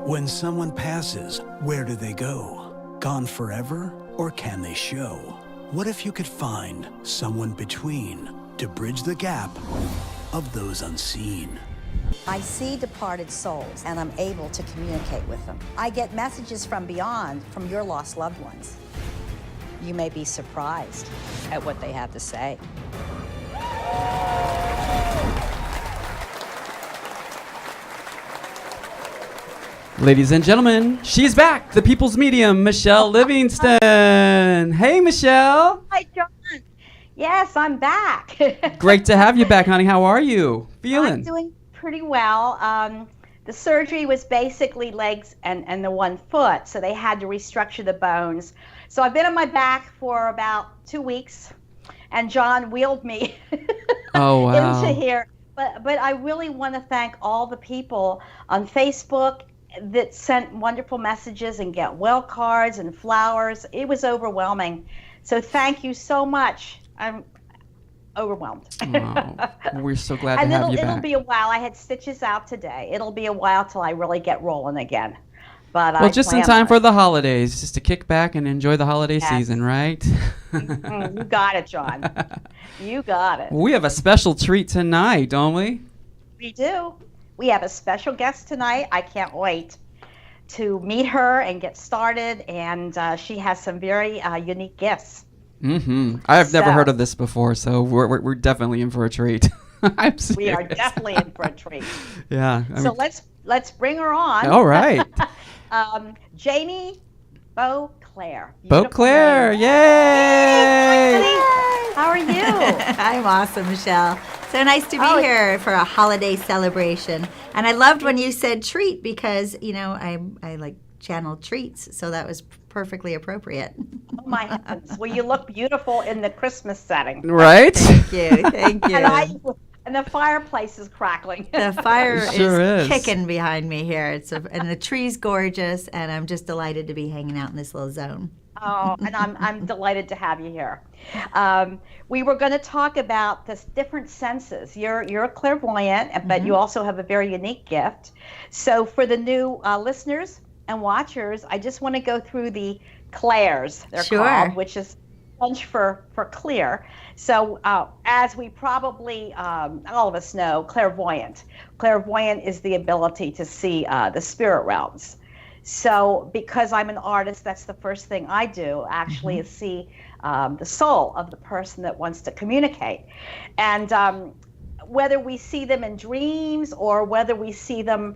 When someone passes, where do they go? Gone forever, or can they show? What if you could find someone between to bridge the gap of those unseen? I see departed souls, and I'm able to communicate with them. I get messages from beyond, from your lost loved ones. You may be surprised at what they have to say. Ladies and gentlemen, she's back, the people's medium, Michele Livingston. Hey, Michele. Hi, John. Yes, I'm back. Great to have you back, honey. How are you feeling? I'm doing pretty well. The surgery was basically legs and the 1 foot, so they had to restructure the bones. So I've been on my back for about 2 weeks, and John wheeled me Oh, wow. into here. But I really want to thank all the people on Facebook that sent wonderful messages and get well cards and flowers. It was overwhelming. So thank you so much. I'm overwhelmed. Oh, we're so glad to And have you it'll back. be a while. I had stitches out today. It'll be a while till I really get rolling again. But Well, just in time for the holidays, just to kick back and enjoy the holiday Yes. season, right? You got it, John. You got it. We have a special treat tonight, don't we? We do. We have a special guest tonight. I can't wait to meet her and get started. And she has some very unique gifts. Mm-hmm. I have never So- heard of this before, so we're definitely in for a treat. I'm We are serious. definitely in for a treat. Yeah. I So mean, let's bring her on. all right. Janie Boisclair. Boisclair, Beautiful name. yay! How are you? I'm awesome, Michele. So nice to be Oh, here for a holiday celebration. And I loved when you said treat because, you know, I like channel treats, so that was perfectly appropriate. Oh my heavens. Well, you look beautiful in the Christmas setting. Right? Thank you, thank you. And the fireplace is crackling. The fire It sure is. kicking behind me here. And the tree's gorgeous, and I'm just delighted to be hanging out in this little zone. Oh, and I'm delighted to have you here. We were going to talk about the different senses. You're a clairvoyant, but you also have a very unique gift. So for the new listeners and watchers, I just want to go through the clairs, they're Sure. called, which is French for clear. So as we probably, all of us know, clairvoyant. Clairvoyant is the ability to see the spirit realms. So because I'm an artist, that's the first thing I do, actually, is see the soul of the person that wants to communicate. And whether we see them in dreams or whether we see them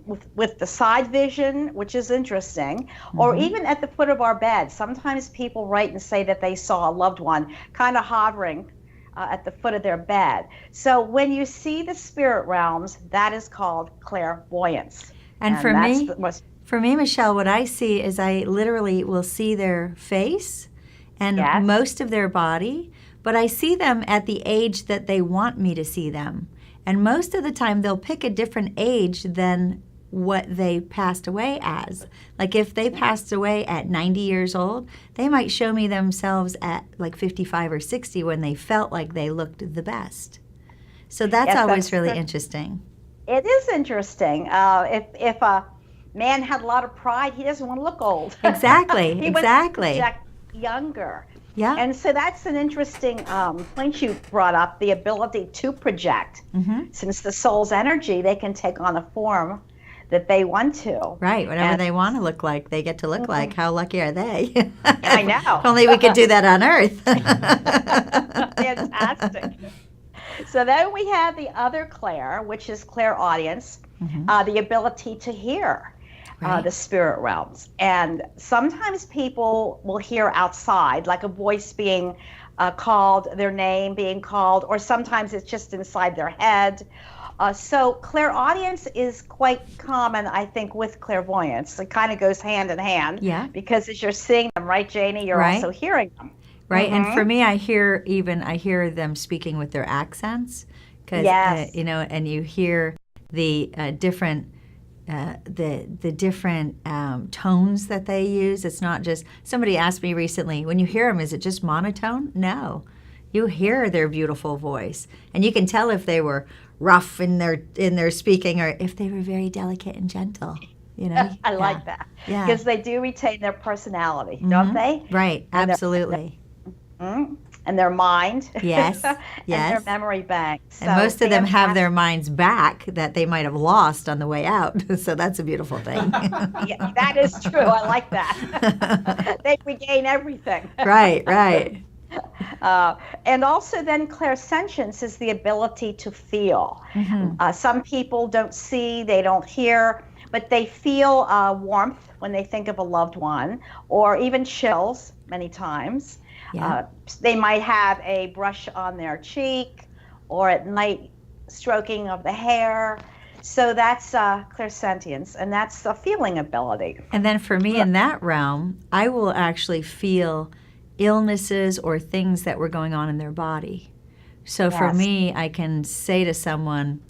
with the side vision, which is interesting, or even at the foot of our bed. Sometimes people write and say that they saw a loved one kind of hovering at the foot of their bed. So when you see the spirit realms, that is called clairvoyance. And for that's me, the most- For me, Michele, what I see is I literally will see their face and Yes. most of their body, but I see them at the age that they want me to see them. And most of the time, they'll pick a different age than what they passed away as. Like if they passed away at 90 years old, they might show me themselves at like 55 or 60 when they felt like they looked the best. So that's Yes, always that's really true. interesting. It is interesting. If a man had a lot of pride, he doesn't want to look old. Exactly, He exactly. wants to project younger. Yeah. And so that's an interesting point you brought up, the ability to project. Since the soul's energy, they can take on a form that they want to. Right, whatever And- they want to look like, they get to look like. How lucky are they? I know. If only we could do that on Earth. Fantastic. So then we have the other clair, which is clairaudience, the ability to hear Right. the spirit realms. And sometimes people will hear outside, like a voice being called, their name being called, or sometimes it's just inside their head. So clairaudience is quite common, I think, with clairvoyance. It kind of goes hand in hand. Yeah. Because as you're seeing them, right, Janie, you're Right. also hearing them. Right, and for me, I hear them speaking with their accents, because Yes. and you hear the different tones that they use. It's not just, somebody asked me recently, when you hear them, is it just monotone? No, you hear their beautiful voice, and you can tell if they were rough in their speaking or if they were very delicate and gentle. You know? I like that. Yeah. Because they do retain their personality, don't they? Right, And absolutely. And their mind. Yes, and yes. their memory bank. So And most of them have fantastic. their minds back that they might have lost on the way out. So that's a beautiful thing. Yeah, that is true. I like that. They regain everything. Right, right. And also then clairsentience is the ability to feel. Some people don't see, they don't hear, but they feel warmth when they think of a loved one, or even chills many times. Yeah. They might have a brush on their cheek, or at night stroking of the hair. So that's clairsentience, and that's a feeling ability. And then for me in that realm, I will actually feel illnesses or things that were going on in their body. So for Yes. me, I can say to someone,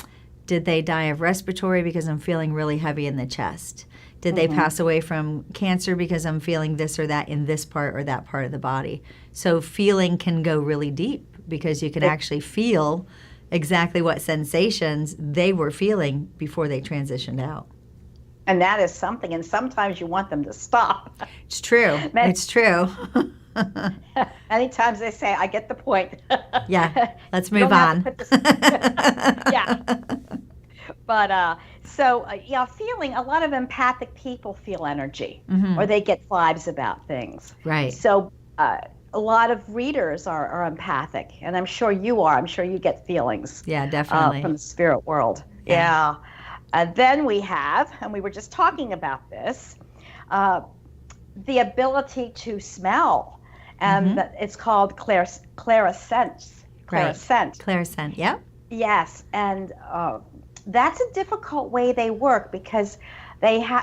did they die of respiratory because I'm feeling really heavy in the chest? Did they pass away from cancer because I'm feeling this or that in this part or that part of the body? So feeling can go really deep because you can actually feel exactly what sensations they were feeling before they transitioned out. And that is something, and sometimes you want them to stop. It's true. It's true. Many times they say, I get the point. Yeah, let's You move don't have on. to put this- yeah. But feeling, a lot of empathic people feel energy, or they get vibes about things. Right. So a lot of readers are empathic, and I'm sure you are. I'm sure you get feelings Yeah, definitely. from the spirit world. Yeah. Then we have, and we were just talking about this, the ability to smell, and it's called clairscent. Right. Clairscent. Clairscent, yep. Yes, and that's a difficult way they work because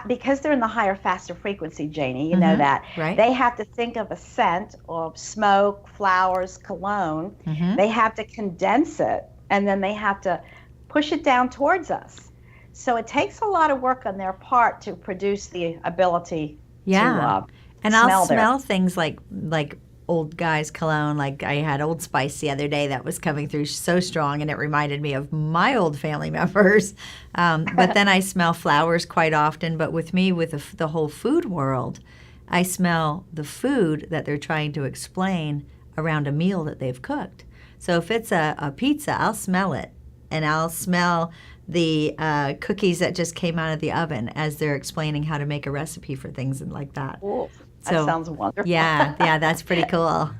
because they're in the higher, faster frequency, Janie, you know that. Right. They have to think of a scent or smoke, flowers, cologne. They have to condense it, and then they have to push it down towards us. So it takes a lot of work on their part to produce the ability to And I'll their- smell things like old guys' cologne. Like I had Old Spice the other day that was coming through so strong, and it reminded me of my old family members. But then I smell flowers quite often. But with me, with the whole food world, I smell the food that they're trying to explain around a meal that they've cooked. So if it's a pizza, I'll smell it, and I'll smell the cookies that just came out of the oven as they're explaining how to make a recipe for things and like that. Ooh, that sounds wonderful. Yeah, that's pretty cool.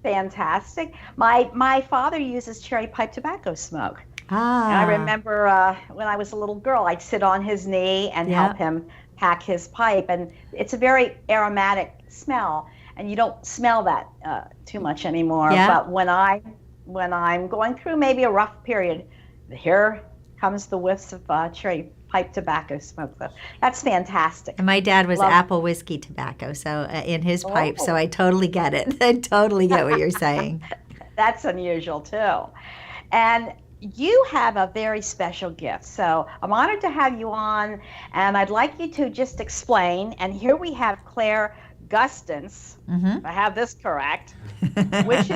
Fantastic. My father uses cherry pipe tobacco smoke. Ah. And I remember when I was a little girl, I'd sit on his knee and help him pack his pipe. And it's a very aromatic smell, and you don't smell that too much anymore. Yeah. But when I'm going through maybe a rough period, here comes the whiffs of cherry pipe tobacco smoke. So that's fantastic. And my dad was Love- apple whiskey tobacco, so in his pipe, so I totally get it. I totally get what you're saying. That's unusual too. And you have a very special gift. So I'm honored to have you on, and I'd like you to just explain. And here we have Claire Gustance, if I have this correct, which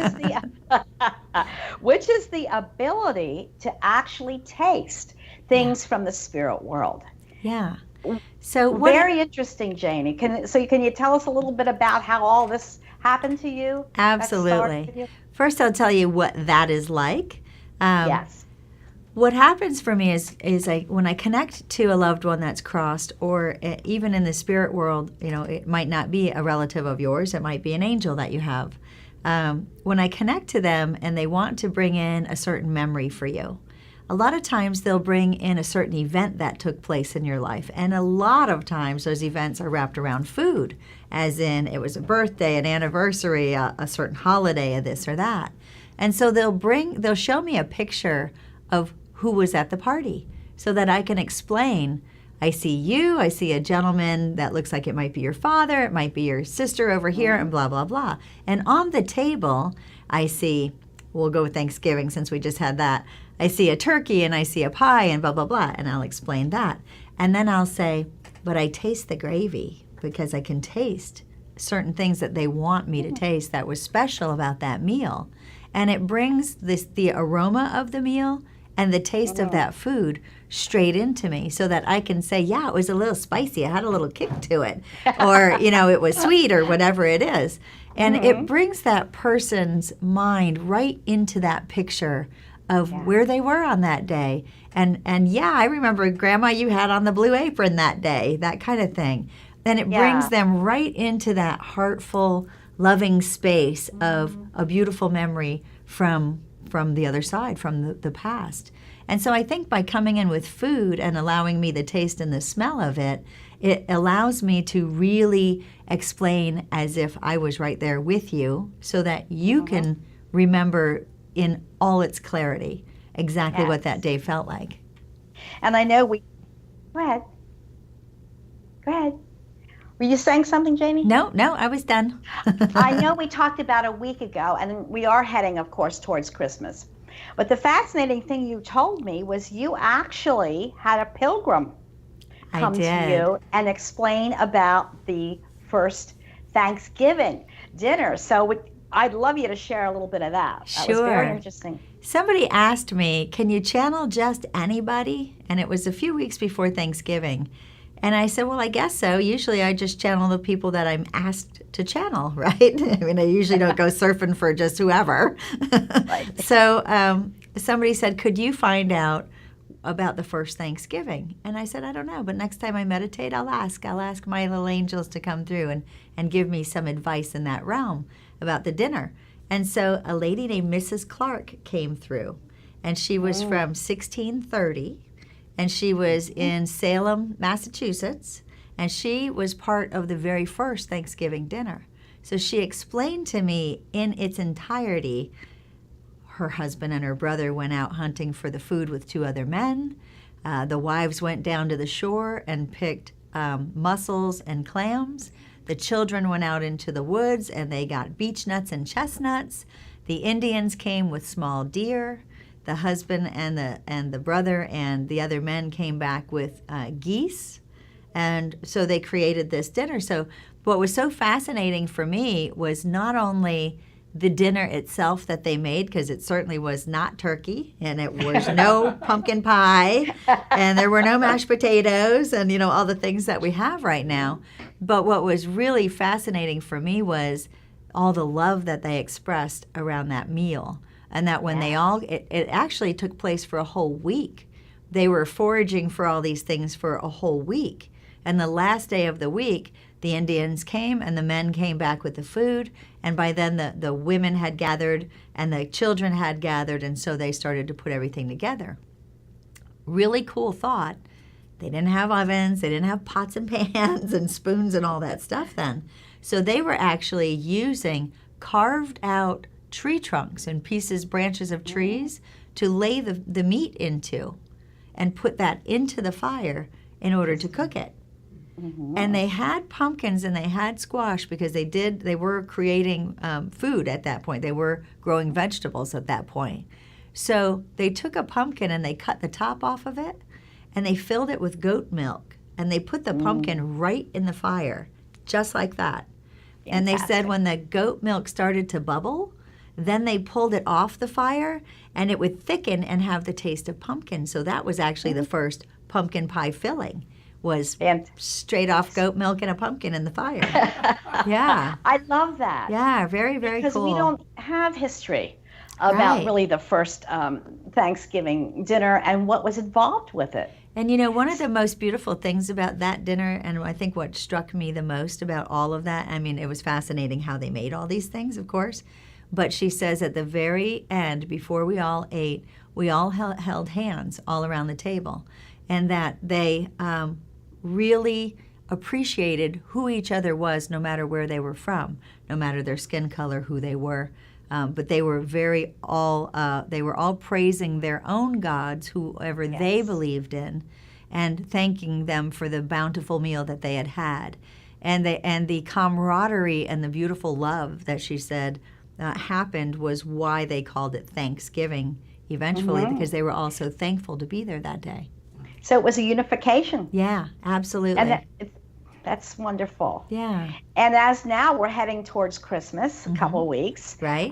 is the ability to actually taste things from the spirit world. Yeah. So what? Very interesting, Janie. Can you tell us a little bit about how all this happened to you? That started Absolutely. with you? First, I'll tell you what that is like. Yes. What happens for me is when I connect to a loved one that's crossed, or even in the spirit world, it might not be a relative of yours. It might be an angel that you have. When I connect to them and they want to bring in a certain memory for you, a lot of times they'll bring in a certain event that took place in your life. And a lot of times those events are wrapped around food, as in it was a birthday, an anniversary, a certain holiday, a this or that. And so they'll show me a picture of who was at the party so that I can explain. I see a gentleman that looks like it might be your father, it might be your sister over here, and blah, blah, blah. And on the table, I see, we'll go with Thanksgiving since we just had that. I see a turkey and I see a pie and blah, blah, blah, and I'll explain that. And then I'll say, but I taste the gravy because I can taste certain things that they want me to taste that was special about that meal. And it brings the aroma of the meal and the taste of that food straight into me so that I can say, yeah, it was a little spicy. It had a little kick to it. Or, it was sweet or whatever it is. And it brings that person's mind right into that picture of where they were on that day. And yeah, I remember, Grandma, you had on the blue apron that day, that kind of thing. And it brings them right into that heartful, loving space of a beautiful memory from the other side, from the past. And so I think by coming in with food and allowing me the taste and the smell of it, it allows me to really explain as if I was right there with you so that you can remember in all its clarity exactly what that day felt like. And I know Go ahead. Were you saying something, Janie? No, I was done. I know we talked about a week ago, and we are heading, of course, towards Christmas. But the fascinating thing you told me was you actually had a pilgrim come to you and explain about the first Thanksgiving dinner. So I'd love you to share a little bit of that. That was very interesting. Somebody asked me, can you channel just anybody? And it was a few weeks before Thanksgiving. And I said, well, I guess so. Usually I just channel the people that I'm asked to channel, right? I mean, I usually don't go surfing for just whoever. Right. So somebody said, could you find out about the first Thanksgiving? And I said, I don't know, but next time I meditate, I'll ask my little angels to come through and give me some advice in that realm about the dinner. And so a lady named Mrs. Clark came through, and she was from 1630. And she was in Salem, Massachusetts, and she was part of the very first Thanksgiving dinner. So she explained to me in its entirety, her husband and her brother went out hunting for the food with 2 other men. The wives went down to the shore and picked mussels and clams. The children went out into the woods and they got beech nuts and chestnuts. The Indians came with small deer. The husband and the brother and the other men came back with geese, and so they created this dinner. So what was so fascinating for me was not only the dinner itself that they made, because it certainly was not turkey, and it was no pumpkin pie, and there were no mashed potatoes, and all the things that we have right now. But what was really fascinating for me was all the love that they expressed around that meal. And that when it actually took place for a whole week. They were foraging for all these things for a whole week. And the last day of the week, the Indians came and the men came back with the food. And by then the women had gathered and the children had gathered. And so they started to put everything together. Really cool thought. They didn't have ovens. They didn't have pots and pans and spoons and all that stuff then. So they were actually using carved out tree trunks and branches of trees to lay the meat into and put that into the fire in order to cook it. And they had pumpkins and they had squash because they were creating food at that point. They were growing vegetables at that point. So they took a pumpkin and they cut the top off of it and they filled it with goat milk and they put the pumpkin right in the fire, just like that. Fantastic. And they said when the goat milk started to bubble, then they pulled it off the fire, and it would thicken and have the taste of pumpkin. So that was actually the first pumpkin pie filling, was straight off goat milk and a pumpkin in the fire. Yeah. I love that. Yeah, very, very cool. Because we don't have history about really the first Thanksgiving dinner and what was involved with it. And one of the most beautiful things about that dinner, and I think what struck me the most about all of that, I mean, it was fascinating how they made all these things, of course. But she says at the very end, before we all ate, we all held hands all around the table, and that they really appreciated who each other was, no matter where they were from, no matter their skin color, who they were. But they were they were all praising their own gods, whoever they believed in, and thanking them for the bountiful meal that they had had, and the camaraderie and the beautiful love that she said happened was why they called it Thanksgiving eventually, because they were all so thankful to be there that day. So it was a unification. Yeah, absolutely. And that's wonderful. Yeah. And as now we're heading towards Christmas, a couple of weeks. Right.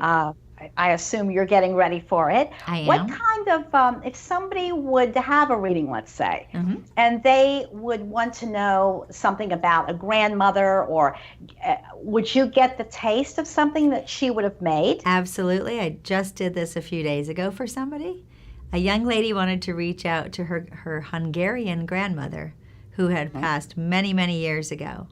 I assume you're getting ready for it. I am. What kind of, if somebody would have a reading, let's say, and they would want to know something about a grandmother, or would you get the taste of something that she would have made? Absolutely. I just did this a few days ago for somebody. A young lady wanted to reach out to her Hungarian grandmother who had passed many, many years ago.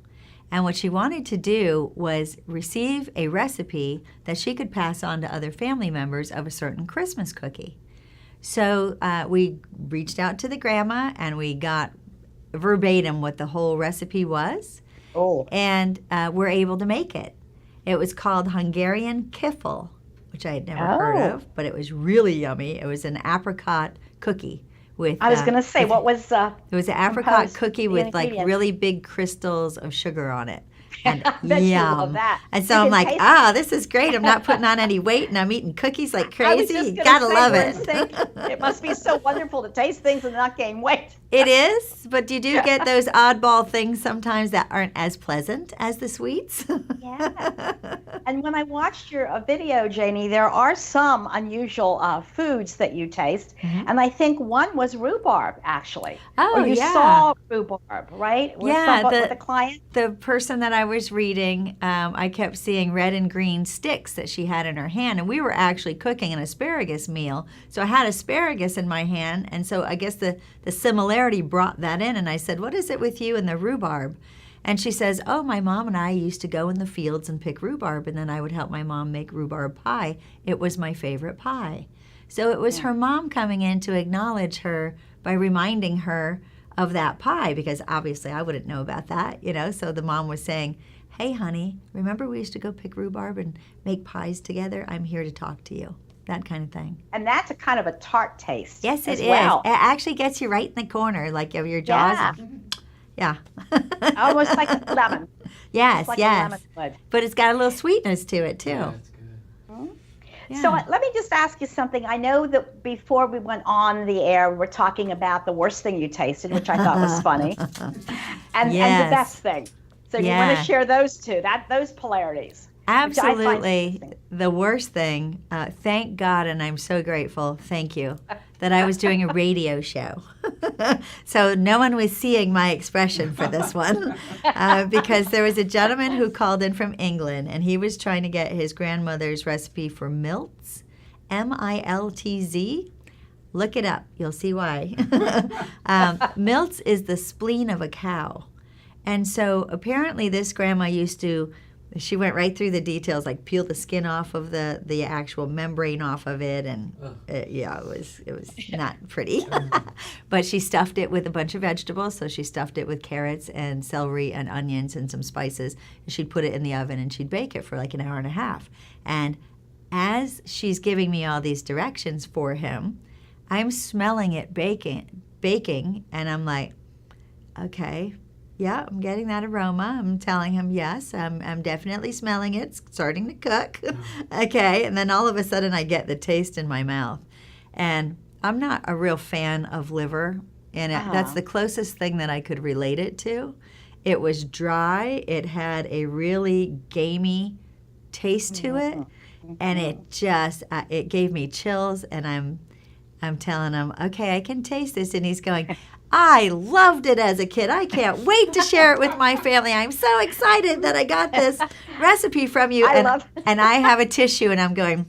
And what she wanted to do was receive a recipe that she could pass on to other family members of a certain Christmas cookie. So we reached out to the grandma and we got verbatim what the whole recipe was. Oh. And we're able to make it. It was called Hungarian Kiffel, which I had never heard of, but it was really yummy. It was an apricot cookie. I was going to say, what was it was an apricot cookie with like ingredients? really big crystals of sugar on it. And I bet you love yum. that. And so You I'm can like, taste this is great. I'm not putting on any weight and I'm eating cookies like I was crazy. just You gonna gotta say, love we're it. in sync. It must be so wonderful to taste things and not gain weight. It is, but you do get those oddball things sometimes that aren't as pleasant as the sweets. Yeah. And when I watched your video, Janie, there are some unusual foods that you taste. And I think one was rhubarb, actually. Oh, or you yeah. saw rhubarb, right? With with a client? The person that I was reading, I kept seeing red and green sticks that she had in her hand, and we were actually cooking an asparagus meal. So I had asparagus in my hand, and so I guess the similarity brought that in, and I said, what is it with you and the rhubarb? And she says, oh, my mom and I used to go in the fields and pick rhubarb, and then I would help my mom make rhubarb pie. It was my favorite pie. So it was her mom coming in to acknowledge her by reminding her of that pie, because obviously I wouldn't know about that, you know. So the mom was saying, hey, honey, remember we used to go pick rhubarb and make pies together? I'm here to talk to you. That kind of thing. And that's a kind of a tart taste. Yes, it as is. well. It actually gets you right in the corner, like of your jaws. Yeah. Yeah. Almost like a lemon. Yes, like yes. a lemon would. But it's got a little sweetness to it, too. Yeah, it's good. Yeah. So let me just ask you something. I know that before we went on the air, we were talking about the worst thing you tasted, which I thought was funny, and the Yes. best thing. So you want to share those two, those polarities. Absolutely. The worst thing, thank God, and I'm so grateful, thank you, that I was doing a radio show. So no one was seeing my expression for this one, because there was a gentleman who called in from England, and he was trying to get his grandmother's recipe for miltz, M-I-L-T-Z. Look it up. You'll see why. Miltz is the spleen of a cow. And so apparently this grandma used to, she went right through the details, like peel the skin off of the actual membrane off of it, and it was not pretty. But she stuffed it with a bunch of vegetables, so she stuffed it with carrots and celery and onions and some spices, and she'd put it in the oven and she'd bake it for like an hour and a half. And as she's giving me all these directions for him, I'm smelling it baking, and I'm like, okay, yeah, I'm getting that aroma. I'm telling him, yes, I'm definitely smelling it. It's starting to cook. Okay, and then all of a sudden I get the taste in my mouth. And I'm not a real fan of liver, and that's the closest thing that I could relate it to. It was dry. It had a really gamey taste to it, and it just, it gave me chills, and I'm telling him, okay, I can taste this, and he's going, I loved it as a kid. I can't wait to share it with my family. I'm so excited that I got this recipe from you. And I have a tissue, and I'm going,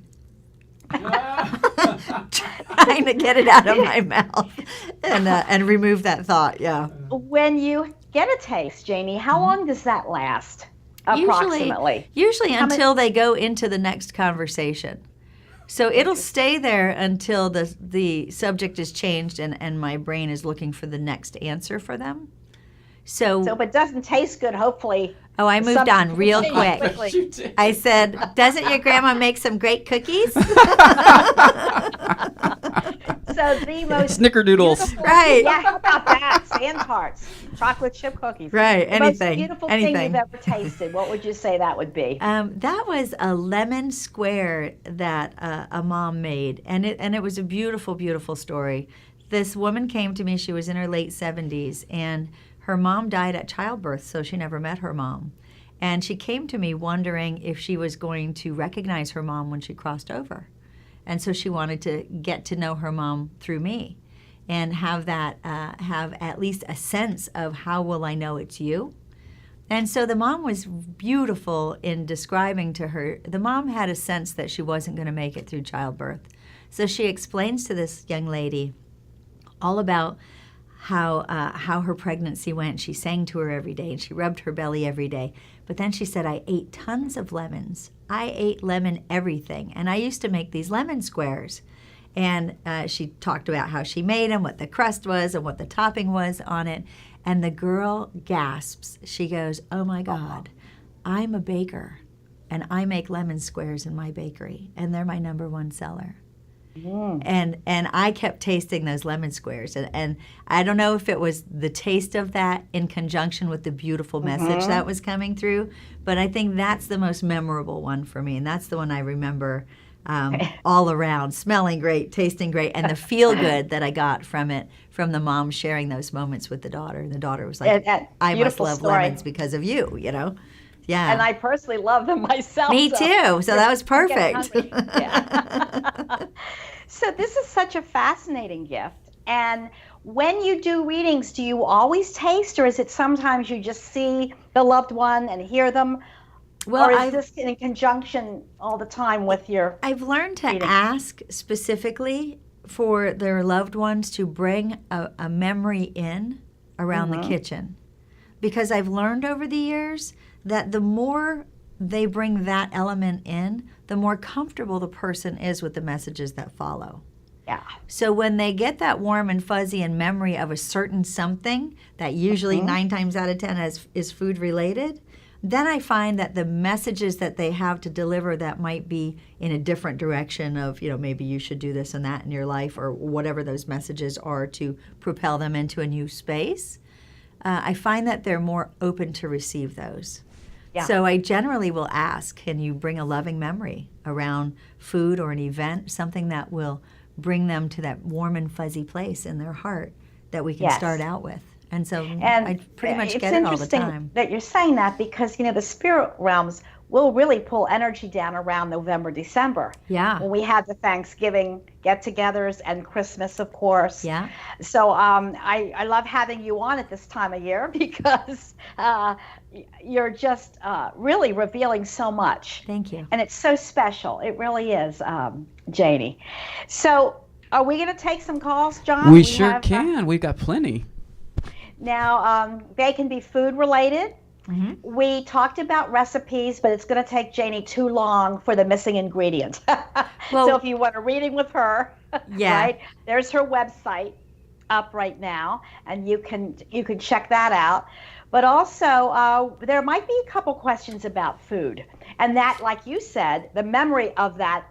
trying to get it out of my mouth and remove that thought. Yeah. When you get a taste, Janie, how long does that last? Approximately. Usually until they go into the next conversation. So it'll stay there until the subject is changed and my brain is looking for the next answer for them. So if it doesn't taste good, hopefully. Oh, I moved on real quick. Quickly. I said, doesn't your grandma make some great cookies? So the most Snickerdoodles. Right. Yeah, how about that? Sand tarts, chocolate chip cookies. Right, The anything. most beautiful anything. thing you've ever tasted. What would you say that would be? That was a lemon square that a mom made, and it was a beautiful, beautiful story. This woman came to me. She was in her late 70s, and her mom died at childbirth, so she never met her mom. And she came to me wondering if she was going to recognize her mom when she crossed over. And so she wanted to get to know her mom through me and have that, have at least a sense of how will I know it's you. And so the mom was beautiful in describing to her. The mom had a sense that she wasn't going to make it through childbirth. So she explains to this young lady all about how her pregnancy went. She sang to her every day, and she rubbed her belly every day. But then she said, I ate tons of lemons. I ate lemon everything. And I used to make these lemon squares. And she talked about how she made them, what the crust was, and what the topping was on it. And the girl gasps. She goes, oh my God, I'm a baker, and I make lemon squares in my bakery, and they're my #1 seller. And I kept tasting those lemon squares, and I don't know if it was the taste of that in conjunction with the beautiful message that was coming through, but I think that's the most memorable one for me, and that's the one I remember all around, smelling great, tasting great, and the feel good that I got from it, from the mom sharing those moments with the daughter. And the daughter was like, I must love lemons because of you, you know? Yeah. And I personally love them myself. Me too. So that was perfect. Yeah. So this is such a fascinating gift. And when you do readings, do you always taste, or is it sometimes you just see the loved one and hear them? Well, or is this in conjunction all the time with your I've learned to reading? ask specifically for their loved ones to bring a memory in around the kitchen. Because I've learned over the years that the more they bring that element in, the more comfortable the person is with the messages that follow. Yeah. So when they get that warm and fuzzy in memory of a certain something that usually 9 times out of 10 is food related, then I find that the messages that they have to deliver that might be in a different direction of, you know, maybe you should do this and that in your life, or whatever those messages are to propel them into a new space, I find that they're more open to receive those. Yeah. So I generally will ask, can you bring a loving memory around food or an event, something that will bring them to that warm and fuzzy place in their heart that we can start out with. And so I pretty much get it all the time. It's interesting that you're saying that, because, you know, the spirit realms will really pull energy down around November, December. Yeah. When we have the Thanksgiving get-togethers and Christmas, of course. Yeah. So I love having you on at this time of year, because you're just really revealing so much. Thank you. And it's so special. It really is, Janie. So are we going to take some calls, John? We sure can. We've got plenty. Now, they can be food related. We talked about recipes, but it's going to take Janie too long for the missing ingredient. Well, so if you want a reading with her, Yeah. right, there's her website up right now, and you can check that out. But also, there might be a couple questions about food, and that, like you said, the memory of that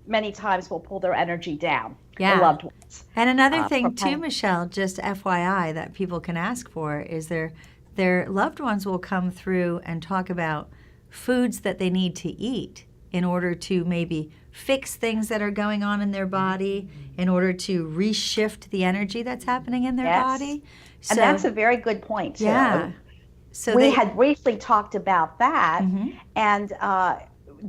many times will pull their energy down. Yeah. The loved ones. And another thing too, propel- Michelle, just FYI, that people can ask for is their loved ones will come through and talk about foods that they need to eat in order to maybe fix things that are going on in their body, in order to reshift the energy that's happening in their body. So, And that's a very good point, too. yeah. So we they had briefly talked about that. And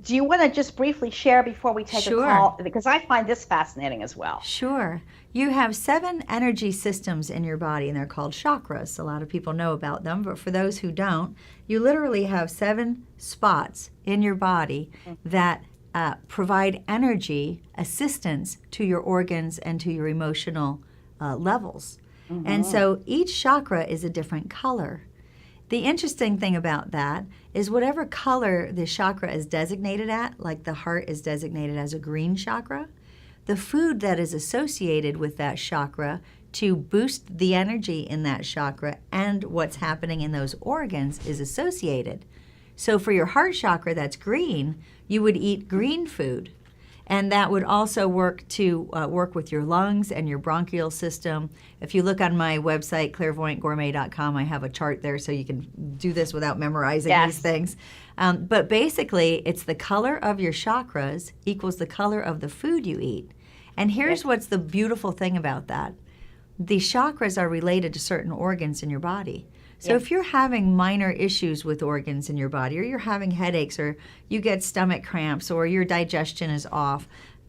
do you want to just briefly share before we take Sure. a call? Because I find this fascinating as well. Sure. You have 7 energy systems in your body, and they're called chakras. A lot of people know about them, but for those who don't, you literally have 7 spots in your body that provide energy assistance to your organs and to your emotional levels. And so each chakra is a different color. The interesting thing about that is whatever color the chakra is designated at, like the heart is designated as a green chakra, the food that is associated with that chakra to boost the energy in that chakra and what's happening in those organs is associated. So for your heart chakra that's green, you would eat green food. And that would also work to work with your lungs and your bronchial system. If you look on my website, clairvoyantgourmet.com, I have a chart there so you can do this without memorizing these things. But basically, it's the color of your chakras equals the color of the food you eat. And here's what's the beautiful thing about that. the chakras are related to certain organs in your body. So Yes. if you're having minor issues with organs in your body, or you're having headaches, or you get stomach cramps, or your digestion is off,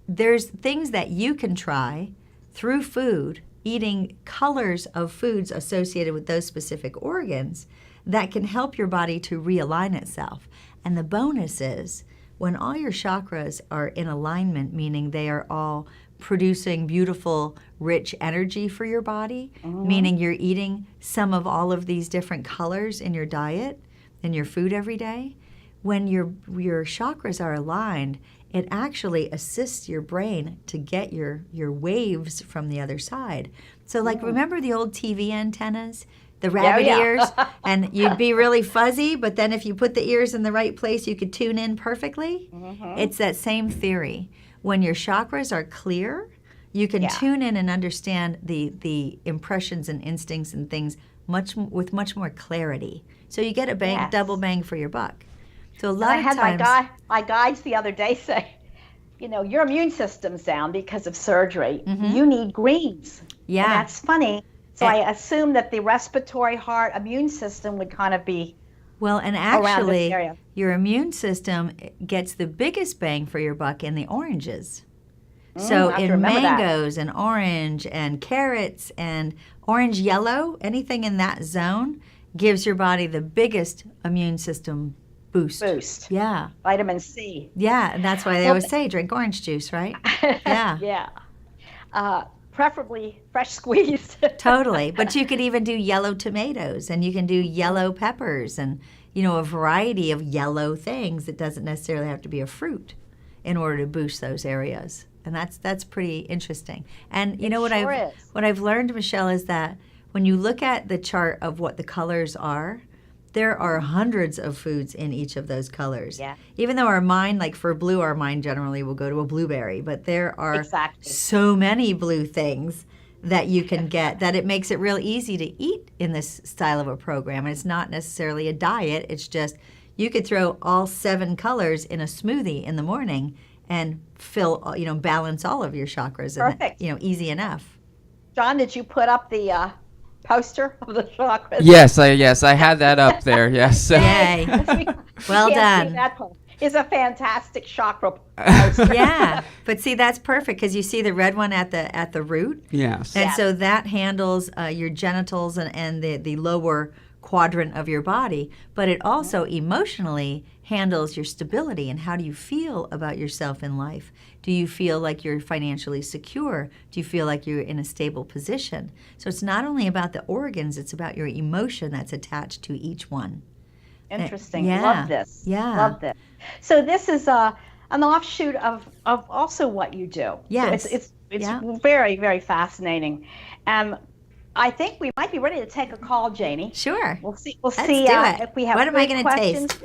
there's things that you can try through food, eating colors of foods associated with those specific organs that can help your body to realign itself. And the bonus is when all your chakras are in alignment, meaning they are all producing beautiful, rich energy for your body, meaning you're eating some of all of these different colors in your diet, in your food every day. When your chakras are aligned, it actually assists your brain to get your waves from the other side. So like, remember the old TV antennas? The rabbit ears? And you'd be really fuzzy, but then if you put the ears in the right place, you could tune in perfectly. It's that same theory. When your chakras are clear, you can tune in and understand the impressions and instincts and things with much more clarity. So you get a double bang for your buck. So a lot of times, I had my guides the other day say, you know, your immune system's down because of surgery. You need greens. Yeah. And that's funny. So I assume that the respiratory, heart, immune system would kind of be well, and around this actually, area. your immune system gets the biggest bang for your buck in the oranges. So I have to in remember that. mangoes and orange and carrots and orange yellow, anything in that zone gives your body the biggest immune system boost. Yeah. Vitamin C. Yeah, and that's why they always say drink orange juice, right? Yeah. Yeah. Preferably fresh squeezed. Totally. But you could even do yellow tomatoes, and you can do yellow peppers, and, you know, a variety of yellow things. It doesn't necessarily have to be a fruit in order to boost those areas. And that's pretty interesting. And you know what I've learned, Michelle, is that when you look at the chart of what the colors are, there are hundreds of foods in each of those colors. Yeah. Even though our mind, like for blue, our mind generally will go to a blueberry, but there are so many blue things that you can get that it makes it real easy to eat in this style of a program. And it's not necessarily a diet. It's just you could throw all 7 colors in a smoothie in the morning and balance all of your chakras. Perfect. And, easy enough. John, did you put up the poster of the chakras? Yes, I had that up there. Yes. Yay. Well done. That is a fantastic chakra poster. Yeah, but see, that's perfect because you see the red one at the root. Yes. And so that handles your genitals and the lower quadrant of your body, but it also emotionally handles your stability and how do you feel about yourself in life. Do you feel like you're financially secure? Do you feel like you're in a stable position? So it's not only about the organs, it's about your emotion that's attached to each one. Interesting. Yeah. Love this. Yeah. Love this. So this is an offshoot of also what you do. Yes. So it's very, very fascinating. I think we might be ready to take a call, Janie. Sure. We'll see. Let's do it. If we have what am I great going to questions. taste?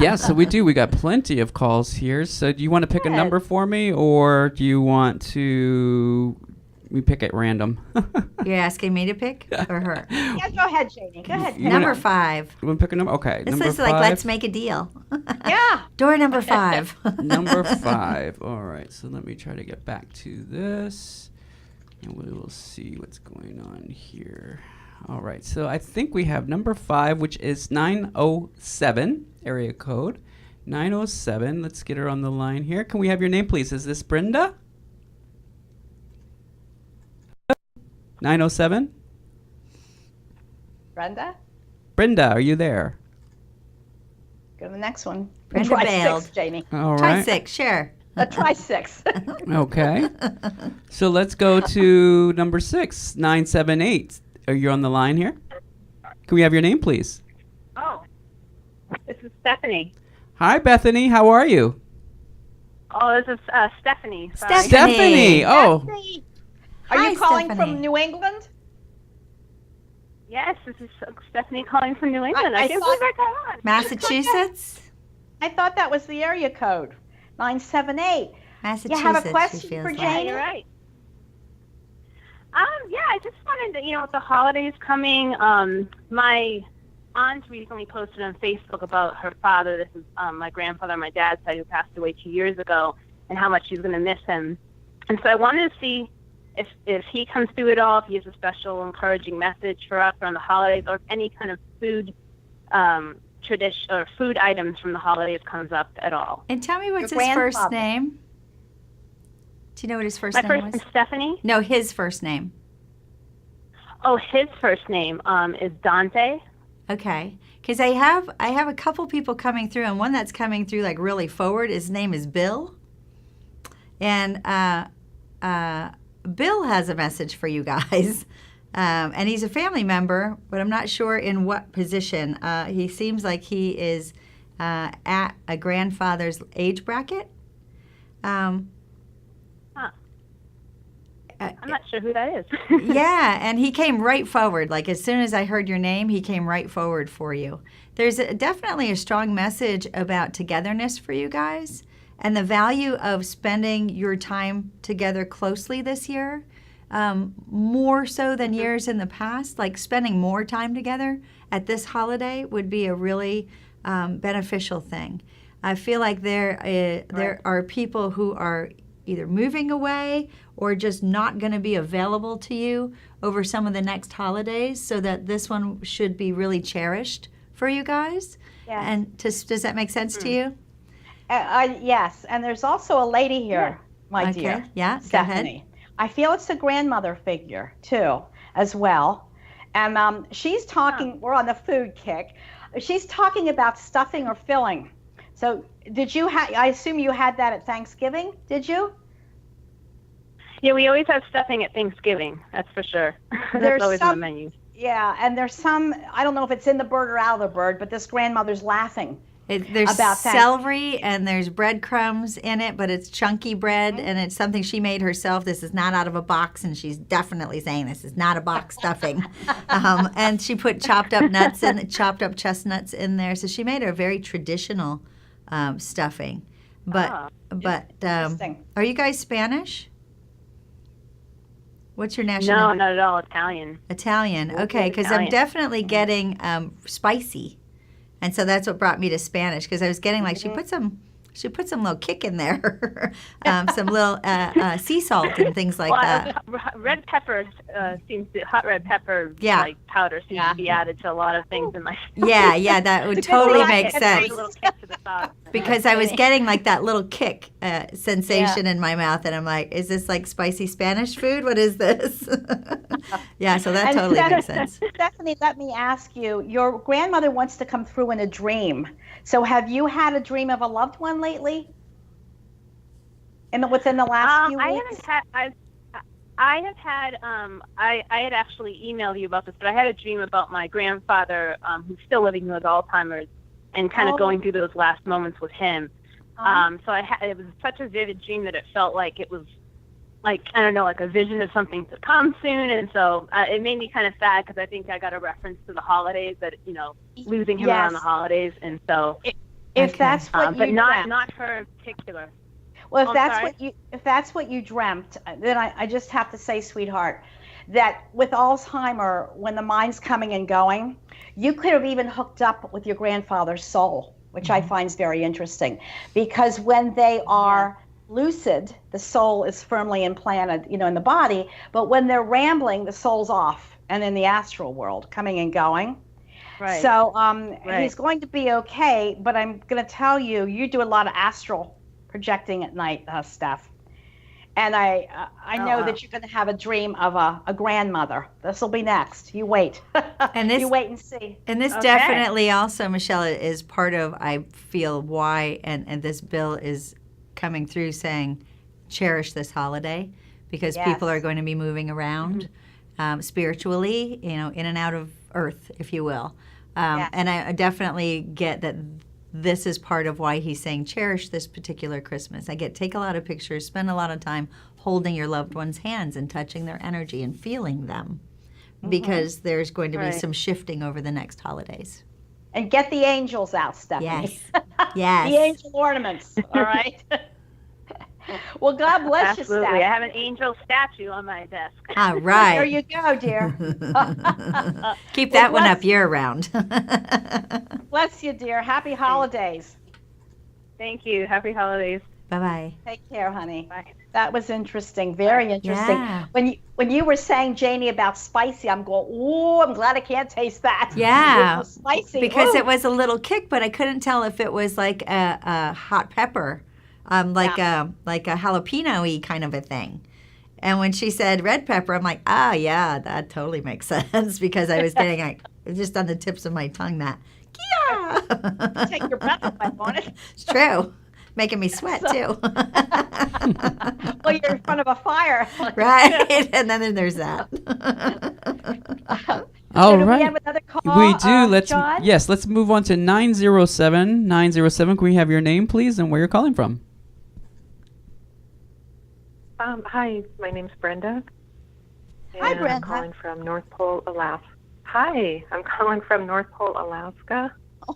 Yeah, so we do. We got plenty of calls here. So do you want to pick a number for me, or do you want to we pick at random? You're asking me to pick or her? Yeah, go ahead, Janie. Go ahead. Number 5. You want to pick a number? Okay. This number is 5. like let's make a deal. Yeah. Door number 5. Number 5. All right. So let me try to get back to this. And we will see what's going on here. All right, so I think we have number 5, which is 907, area code. 907, let's get her on the line here. Can we have your name, please? Is this Brenda? 907? Brenda? Brenda, are you there? Go to the next one. Brenda try bailed. 6, Janie. All Try right. 6, sure. Try 6. Okay. So let's go to number 6, 978. Are you on the line here? Can we have your name, please? Oh, this is Stephanie. Hi, Bethany. How are you? Oh, this is Stephanie. Sorry. Stephanie. Oh. Stephanie. Are Hi, you calling Stephanie. from New England? Yes, this is Stephanie calling from New England. I I can't thought- believe I got on. Massachusetts? I thought that was the area code. 978. Massachusetts, You have a she question feels for like. Yeah, Janie? you're right. Yeah, I just wanted to, with the holidays coming, my aunt recently posted on Facebook about her father. This is my grandfather on my dad's side who passed away 2 years ago, and how much she's going to miss him. And so I wanted to see if he comes through at all, if he has a special encouraging message for us on the holidays, or if any kind of food tradition or food items from the holidays comes up at all. And tell me what's Your his first grandfather. name? Do you know what his first My name first was? name's Stephanie. No, his first name. Oh, his first name is Dante. Okay, because I have a couple people coming through, and one that's coming through like really forward. His name is Bill, and Bill has a message for you guys, and he's a family member, but I'm not sure in what position. He seems like he is at a grandfather's age bracket. I'm not sure who that is. Yeah, and he came right forward. Like as soon as I heard your name, he came right forward for you. There's definitely a strong message about togetherness for you guys and the value of spending your time together closely this year, more so than years in the past. Like spending more time together at this holiday would be a really beneficial thing. I feel like there are people who are either moving away or just not going to be available to you over some of the next holidays, so that this one should be really cherished for you guys. Yeah. And does that make sense to you? Yes, and there's also a lady here, my Okay. dear. Yeah, go Stephanie. I feel it's a grandmother figure too, as well. And she's talking. We're on the food kick. She's talking about stuffing or filling. So, did you? I assume you had that at Thanksgiving. Did you? Yeah, we always have stuffing at Thanksgiving. That's for sure. There's That's always on some- the menu. Yeah, and there's some. I don't know if it's in the bird or out of the bird, but this grandmother's laughing. There's About celery and there's breadcrumbs in it, but it's chunky bread and it's something she made herself. This is not out of a box, and she's definitely saying this is not a box stuffing. And she put chopped up chestnuts in there. So she made a very traditional stuffing. But Interesting. are you guys Spanish? What's your No, nationality? not at all. Italian. Italian. Okay, because I'm Italian. definitely getting spicy, and so that's what brought me to Spanish. Because I was getting like she put some little kick in there, some little sea salt and things like that. Red pepper hot red pepper like powder seems to be added to a lot of things in my. Yeah, that would totally make It's a sense. little kick to the sauce. Because I was getting like that little kick sensation in my mouth, and I'm like, is this like spicy Spanish food? What is this? Yeah, so that And totally makes sense. Stephanie, let me ask you. Your grandmother wants to come through in a dream. So, have you had a dream of a loved one lately? Within the last few weeks? I had actually emailed you about this, but I had a dream about my grandfather, who's still living with Alzheimer's, and kind of going through those last moments with him. So it was such a vivid dream that it felt like it was like, I don't know, like a vision of something to come soon. And so it made me kind of sad, because I think I got a reference to the holidays, that, losing him around the holidays. And so if that's what but you not dreamt. her in particular. Well, if sorry? that's what you dreamt, then I just have to say, sweetheart, that with Alzheimer, when the mind's coming and going, you could have even hooked up with your grandfather's soul, which I find is very interesting, because when they are lucid, the soul is firmly implanted, in the body, but when they're rambling, the soul's off and in the astral world, coming and going. Right. So he's going to be okay, but I'm going to tell you, you do a lot of astral projecting at night, Steph. And I know that you're going to have a dream of a grandmother. This will be next. You wait. And this, you wait and see. And this definitely also, Michelle, is part of, I feel, why, and this bill is coming through saying, cherish this holiday, because people are going to be moving around spiritually, in and out of Earth, if you will. And I definitely get that this is part of why he's saying cherish this particular Christmas. Take a lot of pictures, spend a lot of time holding your loved one's hands and touching their energy and feeling them, because there's going to be some shifting over the next holidays. And get the angels out, Stephanie. Yes. Yes. The angel ornaments, all right? Well, God bless you, Absolutely. Steph. I have an angel statue on my desk. All right. There you go, dear. Keep that one up year round. Bless you, dear. Happy holidays. Thank you. Happy holidays. Bye-bye. Take care, honey. Bye. That was interesting. Very interesting. Yeah. When you were saying, Janie, about spicy, I'm going, ooh, I'm glad I can't taste that. Yeah, It was spicy. because Ooh. it was a little kick, but I couldn't tell if it was like a hot pepper, like a jalapeno-y kind of a thing. And when she said red pepper, I'm like, yeah, that totally makes sense, because I was getting like just on the tips of my tongue that, yeah. Take your breath away on it. It's true. Making me sweat too. Well, you're in front of a fire. Right? And then there's that. All Do right. we have another call? We do. John? Let's move on to 907. 907, can we have your name, please, and where you're calling from? Hi, my name's Brenda. Hi, And Brenda. I'm calling from North Pole, Alaska. Hi, I'm calling from North Pole, Alaska.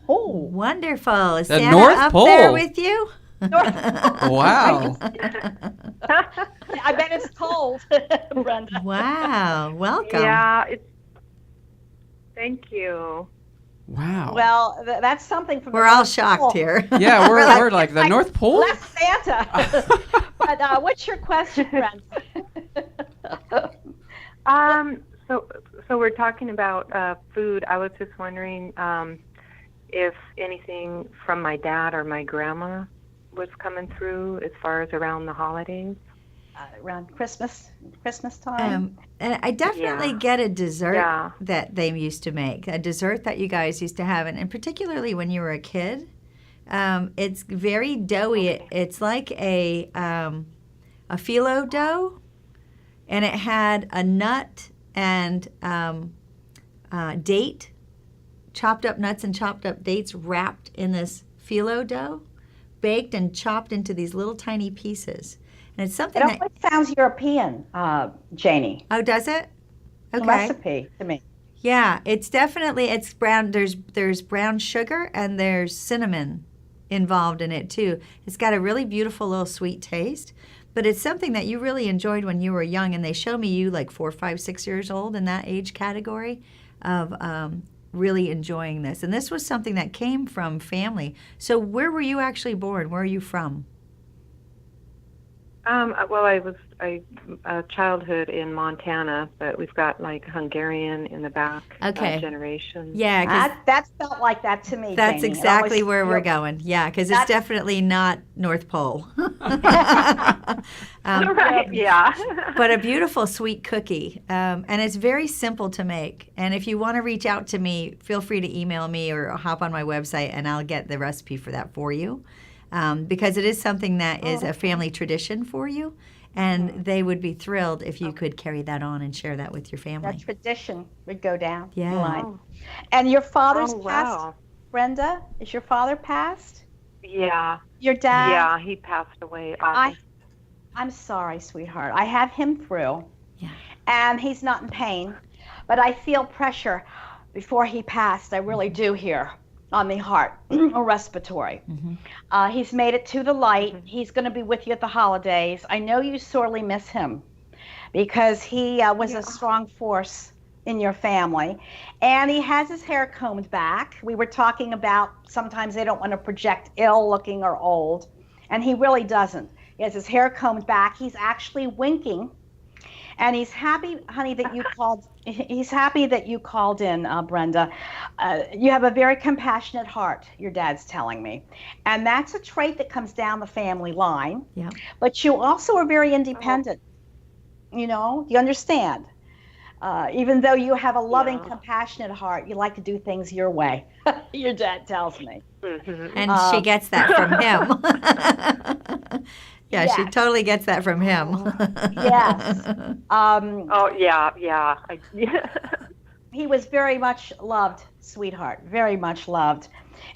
Oh, Wonderful. Is The Santa North up Pole. there with you? Wow. I bet it's cold, Brenda. Wow. Welcome. Yeah, thank you. Wow. Well, that's something from We're the all North shocked Pole. here. Yeah, we're like the like North Pole? Less Santa. But what's your question, Brenda? So we're talking about food. I was just wondering if anything from my dad or my grandma was coming through as far as around the holidays. Around Christmas time. And I definitely Yeah. get a dessert Yeah. that they used to make, a dessert that you guys used to have, and particularly when you were a kid. It's very doughy. It's like a phyllo dough, and it had a nut and date, chopped up nuts and chopped up dates wrapped in this phyllo dough, baked and chopped into these little tiny pieces. And it's something It that... always sounds European, Janie. Oh, does it? The Okay. recipe to me. Yeah, it's definitely, it's brown. There's brown sugar and there's cinnamon involved in it too. It's got a really beautiful little sweet taste, but it's something that you really enjoyed when you were young. And they show me you like 4, 5, 6 years old in that age category of really enjoying this. And this was something that came from family. So where were you actually born? Where are you from? Well, I childhood in Montana, but we've got like Hungarian in the back Okay. generation. Yeah, 'cause That felt like that to me, that's Janie. It exactly always where we're feels- going. Yeah, because it's That's- definitely not North Pole. Right, yeah. But a beautiful sweet cookie. And it's very simple to make. And if you want to reach out to me, feel free to email me or hop on my website and I'll get the recipe for that for you. Because it is something that is a family tradition for you. And they would be thrilled if you could carry that on and share that with your family. That tradition would go down the Yeah. line. And your father's Oh, passed, wow. Brenda? Is your father passed? Yeah. Your dad? Yeah, he passed away. August. I'm sorry, sweetheart. I have him through. Yeah. And he's not in pain. But I feel pressure before he passed. I really do here on the heart or respiratory. He's made it to the light. He's going to be with you at the holidays. I know you sorely miss him because he was a strong force in your family. And he has his hair combed back. We were talking about sometimes they don't want to project ill looking or old. And he really doesn't. He has his hair combed back. He's actually winking. And he's happy, honey, that you called. He's happy that you called in, Brenda. You have a very compassionate heart, your dad's telling me. And that's a trait that comes down the family line. Yeah. But you also are very independent. You know, you understand. Even though you have a loving, compassionate heart, you like to do things your way. Your dad tells me. And she gets that from him. Yeah, she Yes. totally gets that from him. Yes. Oh, yeah. He was very much loved, sweetheart, very much loved.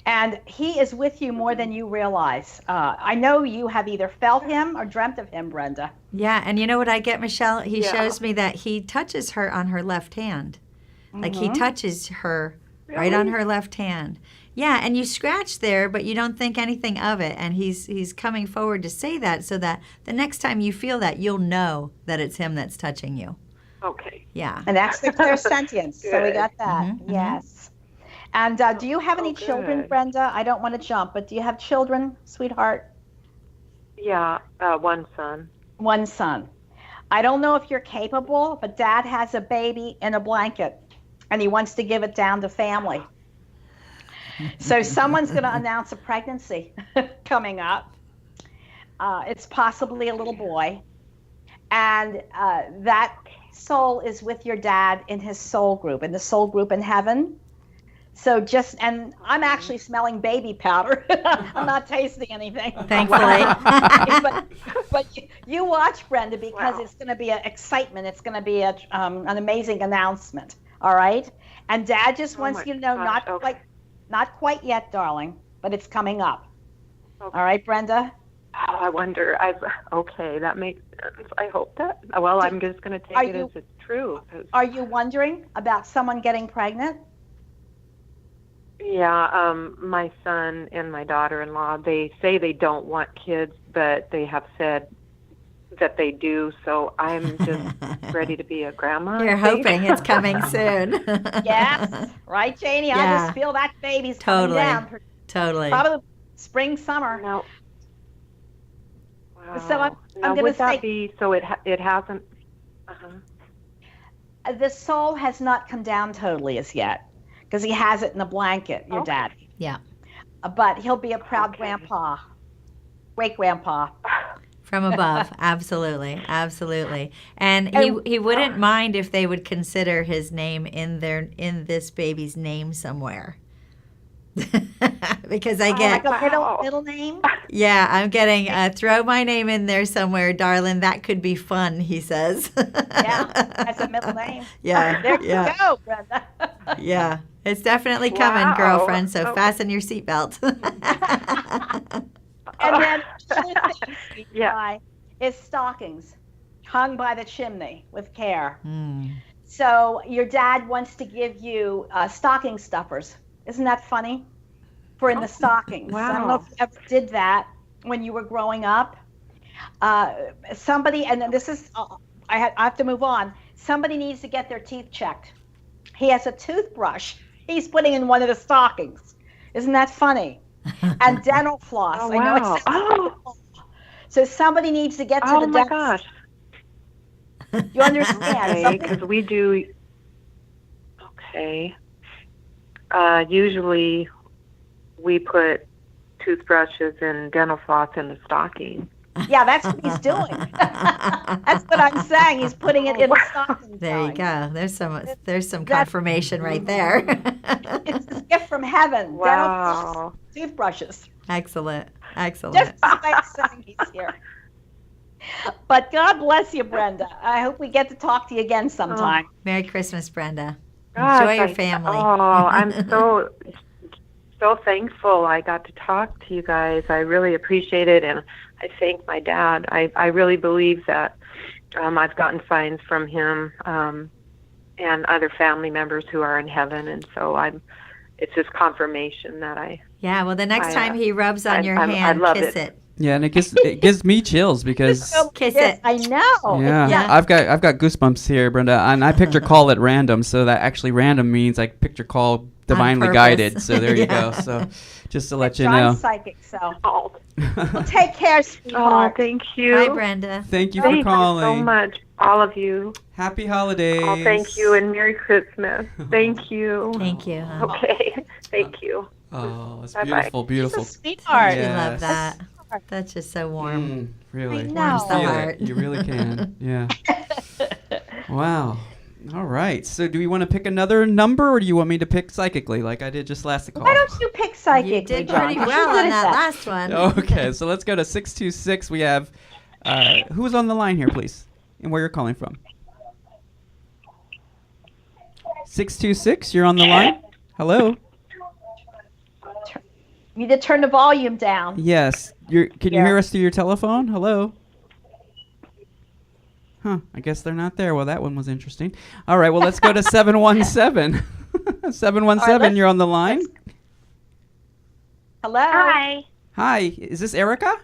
And he is with you more than you realize. I know you have either felt him or dreamt of him, Brenda. Yeah, and you know what I get, Michelle? He shows me that he touches her on her left hand. Like he touches her right on her left hand. Yeah, and you scratch there, but you don't think anything of it. And he's coming forward to say that so that the next time you feel that, you'll know that it's him that's touching you. Okay. Yeah. And that's the clairsentience. So we Good. got that. Yes. And do you have any children, good. Brenda? I don't want to jump, but do you have children, sweetheart? Yeah, one son. One son. I don't know if you're capable, but Dad has a baby in a blanket, and he wants to give it down to family. So someone's going to announce a pregnancy coming up. It's possibly a little boy. And that soul is with your dad in his soul group, in the soul group in heaven. So and I'm actually smelling baby powder. I'm not tasting anything. Thankfully. but you watch, Brenda, because it's going to be an excitement. It's going to be an amazing announcement. All right. And Dad just wants you to know, not quite yet, darling, but it's coming up. Okay. All right, Brenda. Oh, I wonder. Okay, that makes sense. I hope that. Well, I'm just going to take it as it's true. Are you wondering about someone getting pregnant? Yeah, my son and my daughter-in-law, they say they don't want kids, but they have said that they do, so I'm just ready to be a grandma. You're hoping it's coming soon. Yes, right, Janie? Yeah. I just feel that baby's coming down. Totally. Probably spring, summer. No. Wow. So I'm going to would say... that be, so it hasn't... The soul has not come down totally as yet, because he has it in a blanket, your dad. Yeah. But he'll be a proud grandpa, great grandpa. From above, absolutely, absolutely. And he wouldn't mind if they would consider his name in this baby's name somewhere. Because I get like a middle name. Yeah, I'm getting throw my name in there somewhere, darling. That could be fun, he says. Yeah, that's a middle name. Yeah, there you go, Brenda. Yeah, it's definitely coming, girlfriend. So fasten your seatbelt. And then another thing is stockings hung by the chimney with care. So your dad wants to give you stocking stuffers. Isn't that funny? For in the stockings. Wow. I don't know if you ever did that when you were growing up. Somebody, and then this is, I have to move on. Somebody needs to get their teeth checked. He has a toothbrush he's putting in one of the stockings. Isn't that funny? And dental floss. Oh, I know it's so somebody needs to get to the dentist. Oh, my gosh. You understand? Okay, because we do... Okay. Usually we put toothbrushes and dental floss in the stocking. Yeah, that's what he's doing. That's what I'm saying. He's putting it in the stocking. There you go. There's some confirmation right there. It's a gift from heaven. Wow. Dental floss, toothbrushes. Excellent. Just by saying he's here. But God bless you, Brenda. I hope we get to talk to you again sometime. Merry Christmas, Brenda. Gosh, Enjoy your family. I'm so thankful I got to talk to you guys. I really appreciate it, and I thank my dad. I really believe that I've gotten signs from him and other family members who are in heaven, and so it's just confirmation that I... Yeah, well, the next time he rubs on your hand, kiss it. Yeah, and it gives me chills because kiss it. I know. Yeah, I've got goosebumps here, Brenda, and I picked your call at random, so that actually random means I picked your call divinely guided. So there you go. So just to let you know. I'm psychic, so well, take care, sweetheart. Oh, thank you. Bye, Brenda. Thank you for calling. Thank you so much, all of you. Happy holidays. Oh, thank you, and Merry Christmas. Thank you. Thank you. Okay, thank you. Oh, it's Bye-bye. beautiful, beautiful. Sweetheart. We love Yes. that. That's just so warm. Really. I You know. can feel the heart. it. You really can. Yeah. Wow. All right. So do we want to pick another number, or do you want me to pick psychically like I did just last call? Why don't you pick psychically, You did John? pretty You're well good on at that last one. Okay. So let's go to 626. We have who's on the line here, please, and where you're calling from. 626. You're on the line. Hello. You need to turn the volume down. Yes. Can you hear us through your telephone? Hello? Huh. I guess they're not there. Well, that one was interesting. All right. Well, let's go to 717. 717, you're on the line. Hello? Hi. Hi. Is this Erica?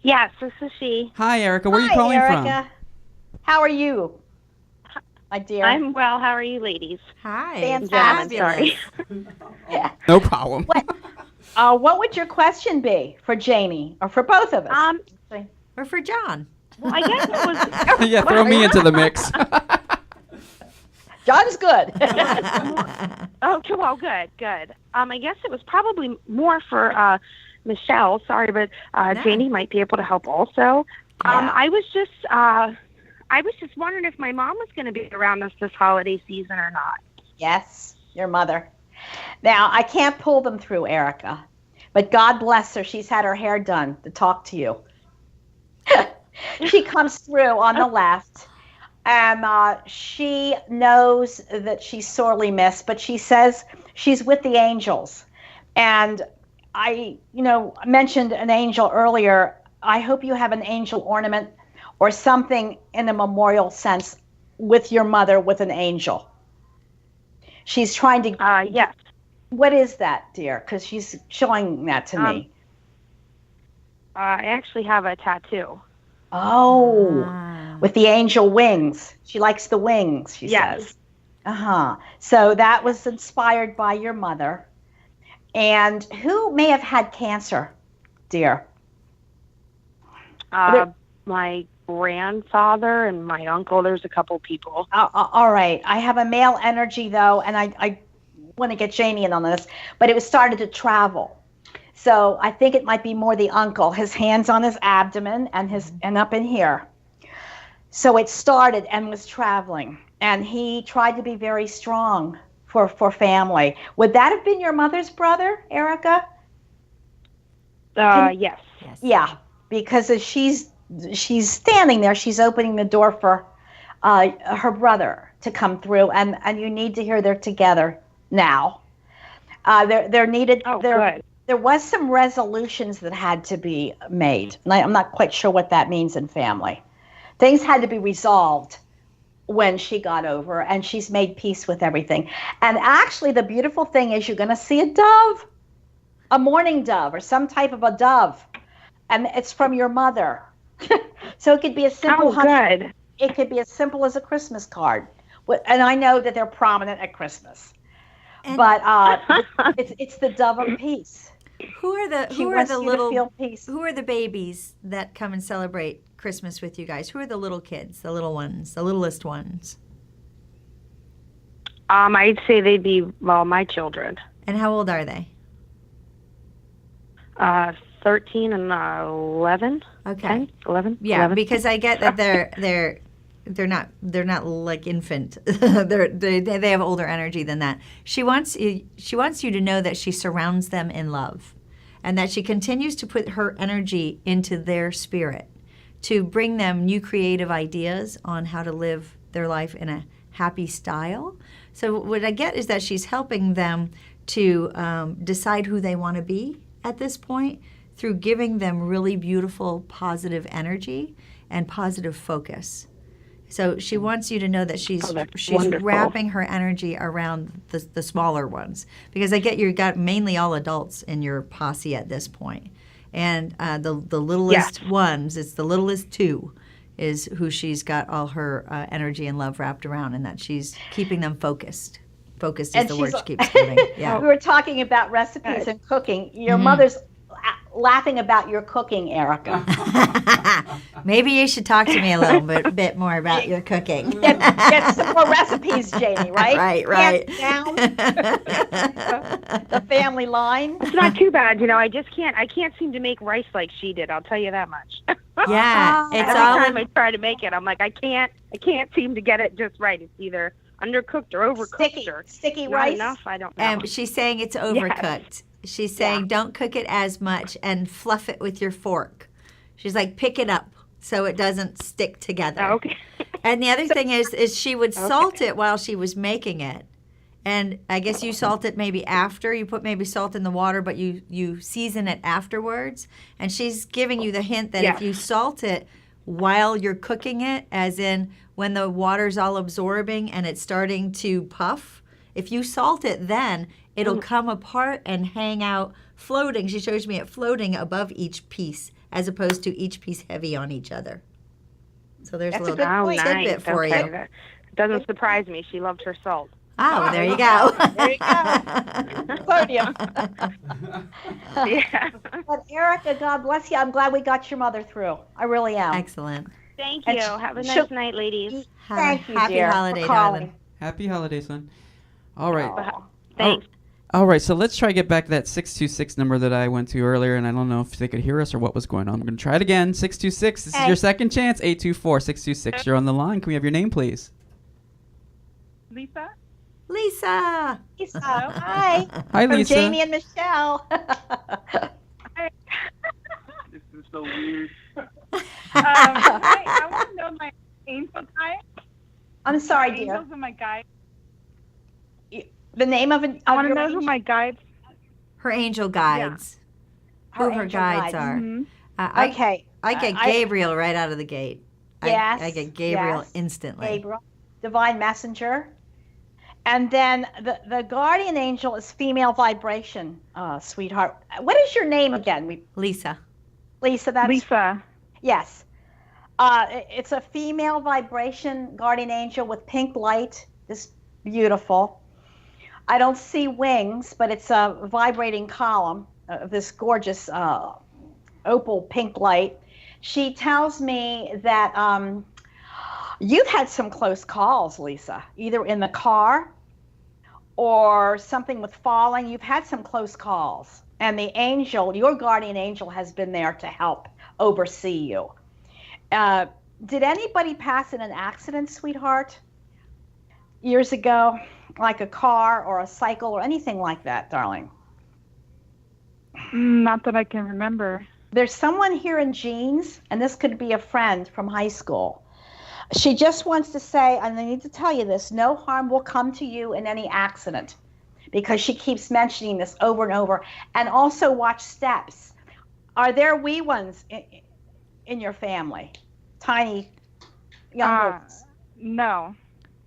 Yes, this is she. Hi, Erica. Where are you calling Erica. How are you, my dear? I'm well. How are you, ladies? Hi. Fantastic. Sorry. Yeah. No problem. What would your question be for Janie or for both of us? Or for John. Well, I guess it was. Yeah, throw me into the mix. John's good. Okay, well, good. I guess it was probably more for Michelle. Sorry, but No. Janie might be able to help also. Yeah. I was just wondering if my mom was going to be around us this holiday season or not. Yes, your mother. Now, I can't pull them through, Erica, but God bless her. She's had her hair done to talk to you. She comes through on the left, and she knows that she's sorely missed, but she says she's with the angels. And I mentioned an angel earlier. I hope you have an angel ornament or something in a memorial sense with your mother with an angel. She's trying to... Yes. What is that, dear? Because she's showing that to me. I actually have a tattoo. Oh, with the angel wings. She likes the wings, she says. So that was inspired by your mother. And who may have had cancer, dear? My grandfather and my uncle. There's a couple people. All right. I have a male energy, though, and I want to get Janie in on this, but it was started to travel. So I think it might be more the uncle, his hands on his abdomen and up in here. So it started and was traveling, and he tried to be very strong for family. Would that have been your mother's brother, Erica? Yes. Yeah, because as she's standing there, she's opening the door for her brother to come through, and you need to hear they're together now. They're needed. Good. There was some resolutions that had to be made. And I'm not quite sure what that means in family. Things had to be resolved when she got over, and she's made peace with everything. And actually, the beautiful thing is you're going to see a dove, a mourning dove, or some type of a dove, and it's from your mother. So it could be a simple. Good. It could be as simple as a Christmas card, and I know that they're prominent at Christmas. But it's the dove of peace. Who are the babies that come and celebrate Christmas with you guys? Who are the little kids, the little ones, the littlest ones? I'd say they'd be my children. And how old are they? 13 and 11. Okay. 10, 11. Yeah, 11. Because I get that they're not like infant. they have older energy than that. She wants you to know that she surrounds them in love, and that she continues to put her energy into their spirit to bring them new creative ideas on how to live their life in a happy style. So what I get is that she's helping them to decide who they want to be at this point through giving them really beautiful positive energy and positive focus. So she wants you to know that she's wrapping her energy around the smaller ones, because I get you got mainly all adults in your posse at this point, and the littlest ones, it's the littlest two, is who she's got all her energy and love wrapped around, and that she's keeping them focused. Focused is the word she keeps giving. Yeah. We were talking about recipes and cooking. Your mother's laughing about your cooking, Erica. Maybe you should talk to me a little bit more about your cooking. Get some more recipes, Janie, right? Right. Down the family line. It's not too bad, I can't seem to make rice like she did, I'll tell you that much. Yeah. Every time I try to make it, I'm like, I can't seem to get it just right. It's either undercooked or overcooked or sticky not rice. Enough, I don't know. She's saying it's overcooked. Yes. She's saying don't cook it as much and fluff it with your fork. She's like, pick it up so it doesn't stick together. Oh, okay. And the other thing is she would salt it while she was making it. And I guess you salt it maybe after. You put maybe salt in the water, but you season it afterwards. And she's giving you the hint that if you salt it while you're cooking it, as in when the water's all absorbing and it's starting to puff, if you salt it then, it'll come apart and hang out floating. She shows me it floating above each piece as opposed to each piece heavy on each other. So there's a little tidbit for you. It doesn't surprise me. She loved her salt. Oh, there you go. There you go. Podium. Yeah. But Erica, God bless you. I'm glad we got your mother through. I really am. Excellent. Thank And you. Have a she'll- nice night, ladies. Thank you, Happy dear, holiday, for calling. darling. Happy holidays, son. All right. Thanks. All right, so let's try to get back to that 626 number that I went to earlier, and I don't know if they could hear us or what was going on. I'm going to try it again. 626, this is Hey. your second chance. 824-626, you're on the line. Can we have your name, please? Lisa? Lisa. Lisa, hi. Hi, From Lisa. Jamie and Michelle. This is so weird. I want to know my angel guide. I'm sorry, dear. Angels and my guides. The name of an. I want to your know who angel? my guides. Her angel guides. Who her angel guides are. Mhm. Okay. I get Gabriel right out of the gate. Yes, I get Gabriel yes. instantly. Gabriel, divine messenger. And then the guardian angel is female vibration, sweetheart. What is your name again? Lisa. Lisa, that's Lisa. yes. It's a female vibration guardian angel with pink light. This beautiful. I don't see wings, but it's a vibrating column of this gorgeous opal pink light. She tells me that you've had some close calls, Lisa, either in the car or something with falling. You've had some close calls. And the angel, your guardian angel, has been there to help oversee you. Did anybody pass in an accident, sweetheart, years ago? Like a car or a cycle or anything like that, darling? Not that I can remember. There's someone here in jeans, and this could be a friend from high school. She just wants to say, and I need to tell you this, no harm will come to you in any accident, because she keeps mentioning this over and over. And also watch steps. Are there wee ones in your family? Tiny young ones? No.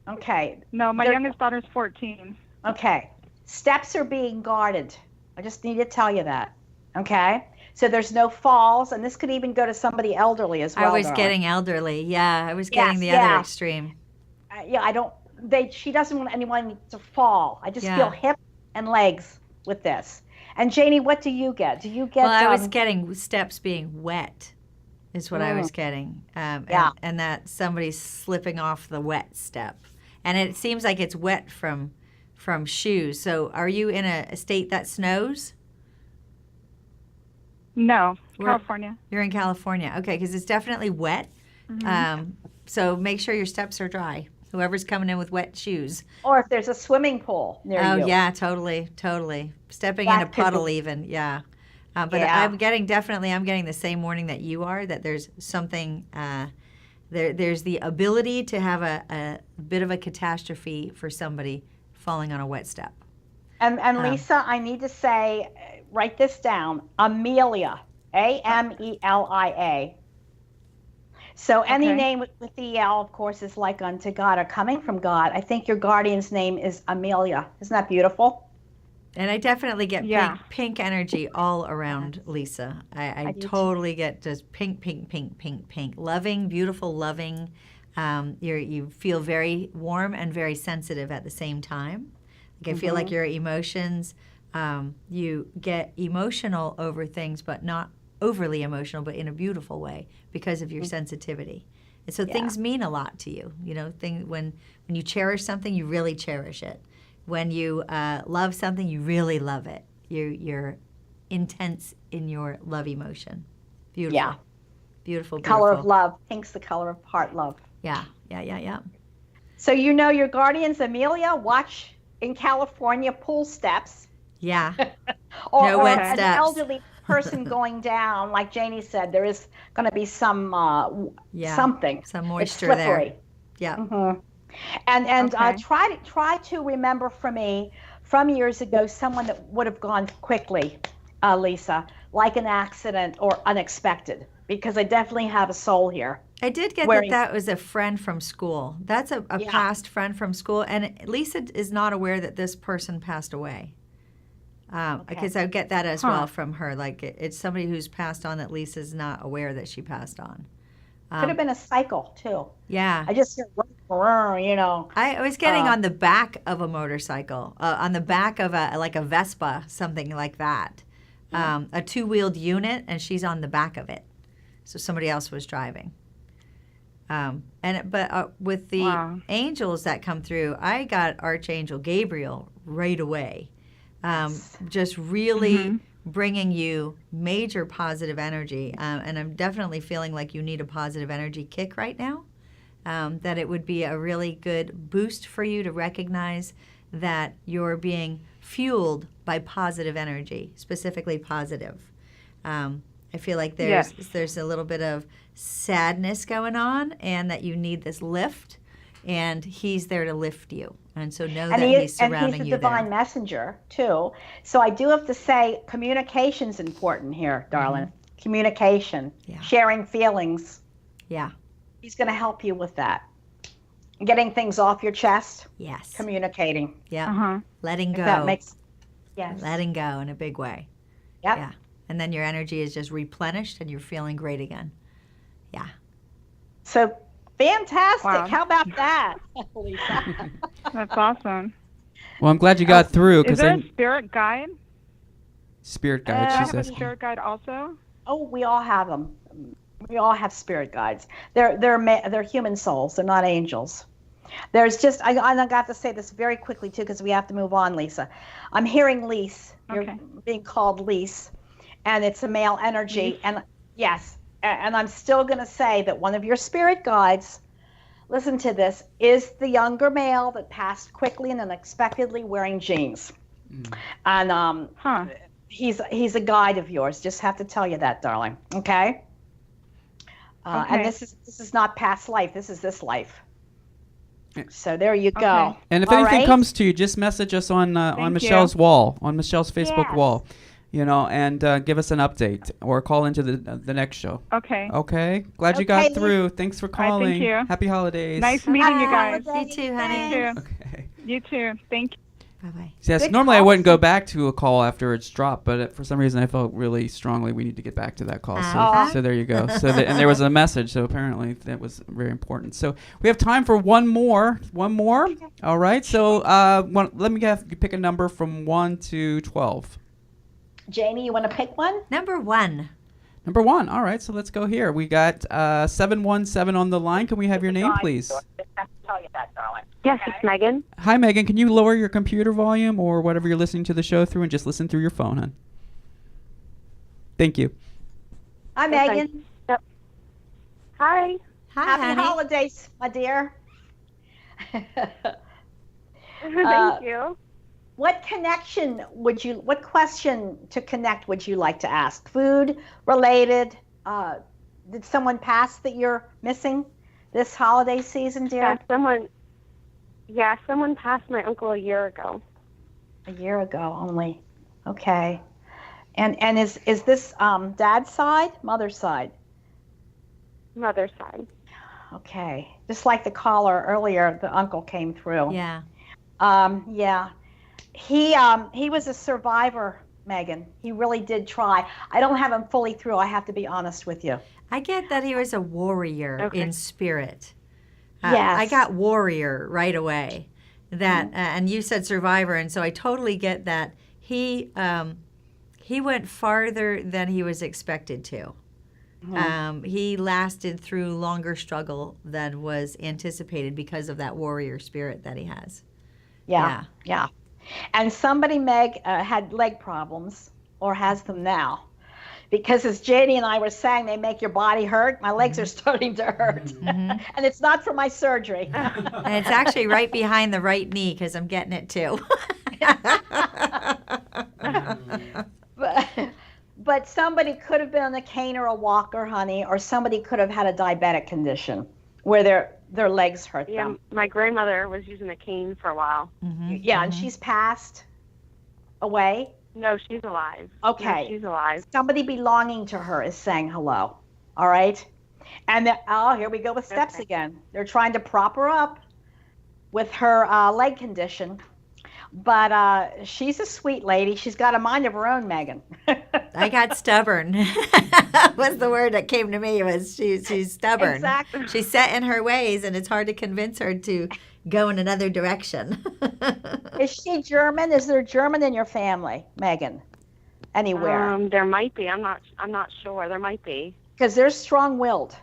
Okay. No, my They're- youngest daughter's 14. Okay. Steps are being guarded. I just need to tell you that. Okay? So there's no falls, and this could even go to somebody elderly as well. I was darling. getting elderly. Yeah, I was getting Yes, the yeah. other extreme. Yeah, I don't. She doesn't want anyone to fall. I just Yeah. feel hip and legs with this. And Janie, what do you get? Do you get? Well, I was getting steps being wet, is what I was Mm. getting. Yeah. And that somebody's slipping off the wet step, and it seems like it's wet from shoes. So, are you in a state that snows? No, Where- California. You're in California, okay? Because it's definitely wet. So make sure your steps are dry. Whoever's coming in with wet shoes. Or if there's a swimming pool near Oh you. yeah, totally. Stepping That in a could be- puddle, even, yeah. But Yeah. I'm getting the same warning that you are, that there's something. There's the ability to have a bit of a catastrophe for somebody falling on a wet step. And Lisa, I need to say, write this down. Amelia, Amelia. So any Okay. name with the L, of course, is like unto God or coming from God. I think your guardian's name is Amelia. Isn't that beautiful? And I definitely get Yeah. pink energy all around Lisa. I do too. totally get just pink. Loving, beautiful, loving. You feel very warm and very sensitive at the same time. Like I feel like your emotions, you get emotional over things, but not overly emotional, but in a beautiful way because of your sensitivity. And so things mean a lot to you. You know, when you cherish something, you really cherish it. When you love something, you really love it. You're intense in your love emotion. Beautiful. Yeah. Beautiful. Color of beautiful. love. Pink's the color of heart love. Yeah. So you know your guardians, Amelia, watch in California pool steps. Yeah. Or, No or wet an steps. elderly person going down, like Janie said, there is going to be some something. Some It's moisture slippery. there. Yeah. Mhm. And Okay. try to remember for me from years ago someone that would have gone quickly, Lisa, like an accident or unexpected, because I definitely have a soul here. I did get Wearing- that was a friend from school. That's a Yeah. past friend from school. And Lisa is not aware that this person passed away. Because I get that as well from her. Like it's somebody who's passed on that Lisa's not aware that she passed on. Could have been a cycle too. Yeah. I just hear you know. I was getting on the back of a motorcycle, on the back of a Vespa, something like that. A two-wheeled unit, and she's on the back of it. So somebody else was driving. But with the angels that come through, I got Archangel Gabriel right away. Just really bringing you major positive energy. And I'm definitely feeling like you need a positive energy kick right now. That it would be a really good boost for you to recognize that you're being fueled by positive energy, specifically positive. I feel like there's a little bit of sadness going on, and that you need this lift, and he's there to lift you. And so know that he's surrounding you there. And he's a divine messenger, too. So I do have to say communication's important here, darling. Communication, sharing feelings. Yeah. He's going to help you with that. Getting things off your chest. Yes. Communicating. Yeah. Letting go. If that makes Letting go in a big way. Yep. Yeah. And then your energy is just replenished and you're feeling great again. Yeah. So fantastic. Wow. How about that, Lisa? That's awesome. Well, I'm glad you got through. Is there a spirit guide? Spirit guide, she says. A spirit guide also? Oh, we all have them. We all have spirit guides. They're human souls. They're not angels. There's just, I got to say this very quickly, too, because we have to move on, Lisa. I'm hearing Lise. Okay. You're being called Lise, and it's a male energy. And yes, and I'm still going to say that one of your spirit guides, listen to this, is the younger male that passed quickly and unexpectedly wearing jeans. And he's a guide of yours. Just have to tell you that, darling. Okay? And this is not past life. This is this life. So there you go. And if anything comes to you, just message us on Michelle's wall, on Michelle's Facebook wall, and give us an update or call into the next show. Okay. Okay. Glad you got through. Thanks for calling. Thank you. Happy holidays. Nice meeting you guys. You too, honey. You too. Okay. You too. Thank you. Bye-bye. Yes, normally I wouldn't go back to a call after it's dropped, but for some reason I felt really strongly we need to get back to that call. So there you go. And there was a message, so apparently that was very important. So we have time for one more. All right. So let me pick a number from 1 to 12. Janie, you want to pick one? Number 1. Number 1. All right. So let's go here. We got 717 on the line. Can we have your name, please? Tell you that, darling. Yes, it's Megan. Hi, Megan. Can you lower your computer volume or whatever you're listening to the show through and just listen through your phone, hon? Thank you. Hi, Megan. Yep. Hi. Hi, Happy honey. holidays, my dear. Thank you. What question to connect would you like to ask? Food related? Did someone pass that you're missing this holiday season, dear? Someone passed my uncle a year ago. A year ago only. Okay. And is this dad's side, mother's side? Mother's side. Okay. Just like the caller earlier, the uncle came through. Yeah. Yeah. He was a survivor, Megan. He really did try. I don't have him fully through. I have to be honest with you. I get that he was a warrior in spirit. Yes. I got warrior right away. That and you said survivor, and so I totally get that. He went farther than he was expected to. He lasted through longer struggle than was anticipated because of that warrior spirit that he has. Yeah. And somebody, Meg, had leg problems or has them now. Because as Janie and I were saying, they make your body hurt. My legs are starting to hurt. And it's not from my surgery. And it's actually right behind the right knee because I'm getting it too. But somebody could have been on a cane or a walker, honey, or somebody could have had a diabetic condition where their legs hurt them. My grandmother was using a cane for a while. And she's passed away. No, she's alive. Okay. No, she's alive. Somebody belonging to her is saying hello. All right? And here we go with steps again. They're trying to prop her up with her leg condition. But she's a sweet lady. She's got a mind of her own, Megan. I got stubborn. Was the word that came to me. Was she's stubborn. Exactly. She's set in her ways, and it's hard to convince her to go in another direction. Is she German? Is there German in your family, Megan? Anywhere? There might be. I'm not sure. There might be. Because they're strong-willed.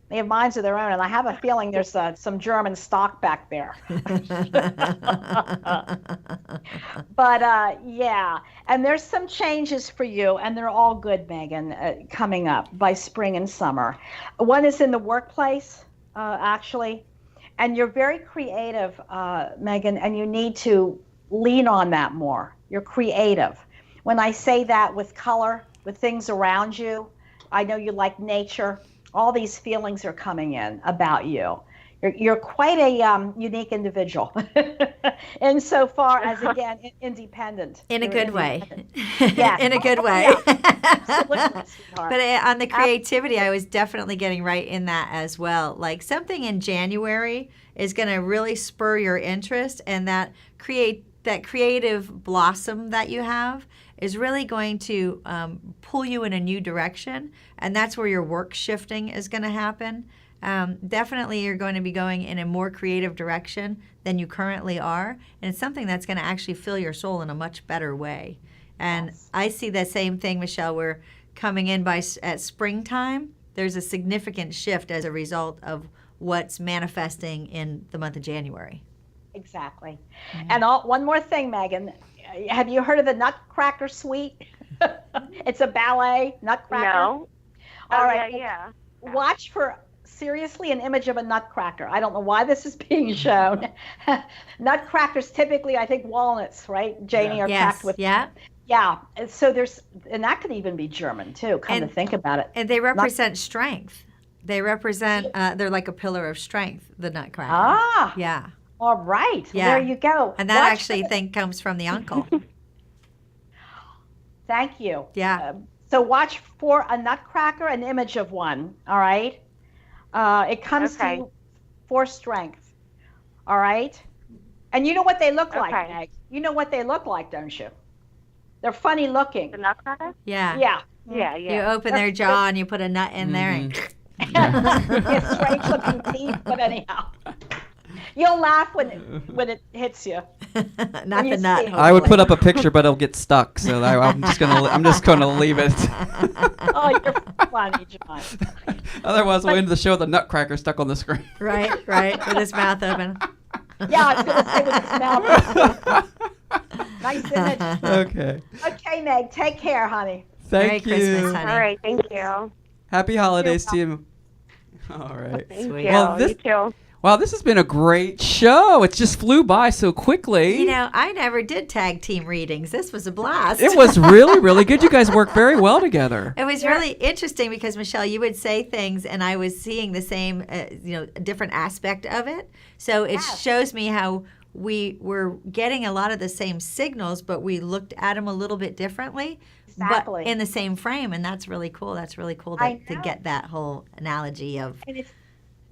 They have minds of their own, and I have a feeling there's some German stock back there. But yeah, and there's some changes for you, and they're all good, Megan, coming up by spring and summer. One is in the workplace, actually, and you're very creative, Megan, and you need to lean on that more. You're creative. When I say that with color, with things around you, I know you like nature. All these feelings are coming in about you. You're quite a unique individual, insofar as, again, independent. In a good way. Yes. In a good way. Absolutely, sweetheart. But on the creativity, I was definitely getting right in that as well. Like something in January is going to really spur your interest, and that creative blossom that you have is really going to pull you in a new direction, and that's where your work shifting is going to happen. Definitely you're going to be going in a more creative direction than you currently are, and it's something that's going to actually fill your soul in a much better way. And yes. I see the same thing, Michelle. We're coming in at springtime. There's a significant shift as a result of what's manifesting in the month of January. Exactly. Mm-hmm. And one more thing, Megan. Have you heard of the Nutcracker Suite? It's a ballet, Nutcracker. No. All right. Yeah. Watch for, seriously, an image of a nutcracker. I don't know why this is being shown. Nutcrackers typically, I think, walnuts, right, Janie, are packed with. Yeah. Yeah. So and that could even be German too, to think about it. And they represent strength. They represent, they're like a pillar of strength, the Nutcracker. Ah. Yeah. All right. Yeah. There you go. And that comes from the uncle. Thank you. Yeah. So watch for a nutcracker, an image of one. All right. It comes to you for strength. All right. And you know what they look like, Meg? You know what they look like, don't you? They're funny looking. The nutcracker? Yeah. Yeah. Yeah. You open their jaw and you put a nut in there. And it's strange looking teeth, but anyhow. You'll laugh when it hits you. Not the nut. I would put up a picture, but it'll get stuck. So I'm just gonna leave it. Oh, you're funny, John. Otherwise, we'll end the show with the Nutcracker stuck on the screen. Right, with his mouth open. Yeah, I was gonna say with his mouth open. Nice image. Okay. Okay, Meg. Take care, honey. Thank you. Merry Christmas, honey. All right. Thank you. Happy holidays to you. All right. Thank you. Well, You too. Wow, this has been a great show. It just flew by so quickly. You know, I never did tag team readings. This was a blast. It was really, really good. You guys work very well together. It was really interesting because, Michelle, you would say things and I was seeing the same, different aspect of it. So it shows me how we were getting a lot of the same signals, but we looked at them a little bit differently. Exactly. But in the same frame, and that's really cool. That's really cool to get that whole analogy of... And it's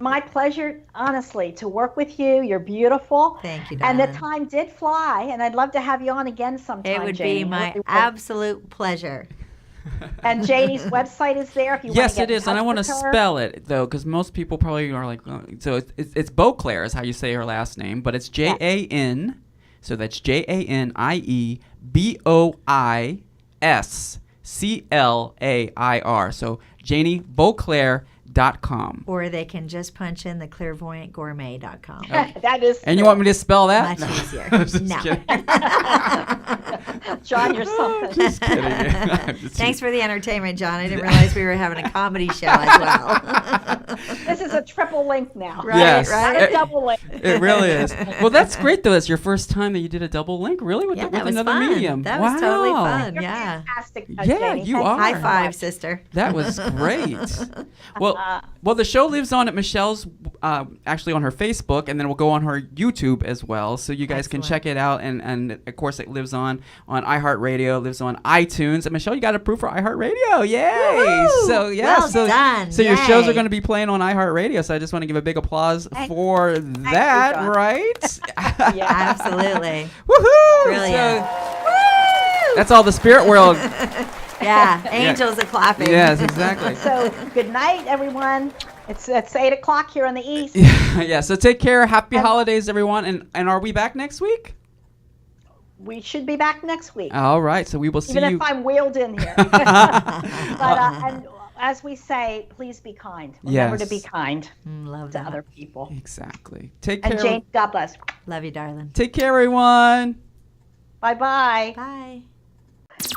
my pleasure, honestly, to work with you. You're beautiful. Thank you, darling. And the time did fly, and I'd love to have you on again sometime, It would Janie. be my absolute pleasure. And Janie's website is there if you want to Yes, get it is, and I want to spell it though, because most people probably are like, so it's Boisclair is how you say her last name, but it's Jan, so that's JanieBoisclair. So Janie Boisclair.com. Or they can just punch in the clairvoyantgourmet.com. That is. And you want me to spell that? Much easier. No. John, you're something. Just kidding. Thanks for the entertainment, John. I didn't realize we were having a comedy show as well. This is a triple link now. Right, yes. right. Not a double link. It really is. Well, that's great, though. It's your first time that you did a double link, really, with That was another fun. medium. That wow. was totally fun. You're Yeah. fantastic. Yeah, Janie. you Thank are. High so five, much. sister. That was great. Well, the show lives on at Michelle's, actually on her Facebook, and then we'll go on her YouTube as well. So you guys can Excellent. check it out. And of course, it lives on on iHeartRadio, lives on iTunes. And Michelle, you got approved for iHeartRadio. Yay! Woo-hoo! So yeah, Well done. so your shows Yay. are going to be playing on iHeartRadio. So I just want to give a big applause for that, John. right? Yeah. Absolutely. Woohoo! Brilliant. So, that's all the spirit world. Yeah, angels are clapping. Yes, exactly. So good night, everyone. It's 8:00 here on the east. Yeah, so take care. Happy holidays, everyone. And are we back next week? We should be back next week, All right, so we will see even you. if I'm wheeled in here. But and as we say, please be kind. Remember to be Yes. kind Love to that. other people. Exactly. Take And care. Jane, God bless. Love you, darling. Take care, everyone. Bye-bye. Bye.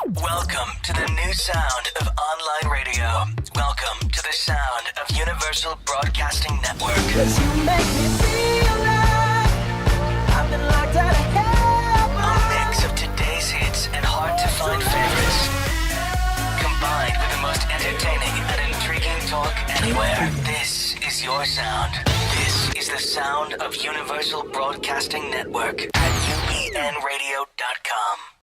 Welcome to the new sound of online radio. Welcome to the sound of Universal Broadcasting Network. 'Cause you make me feel like I've been locked out of heaven. A mix of today's hits and hard-to-find favorites, combined with the most entertaining and intriguing talk anywhere. This is your sound. This is the sound of Universal Broadcasting Network at UBNradio.com.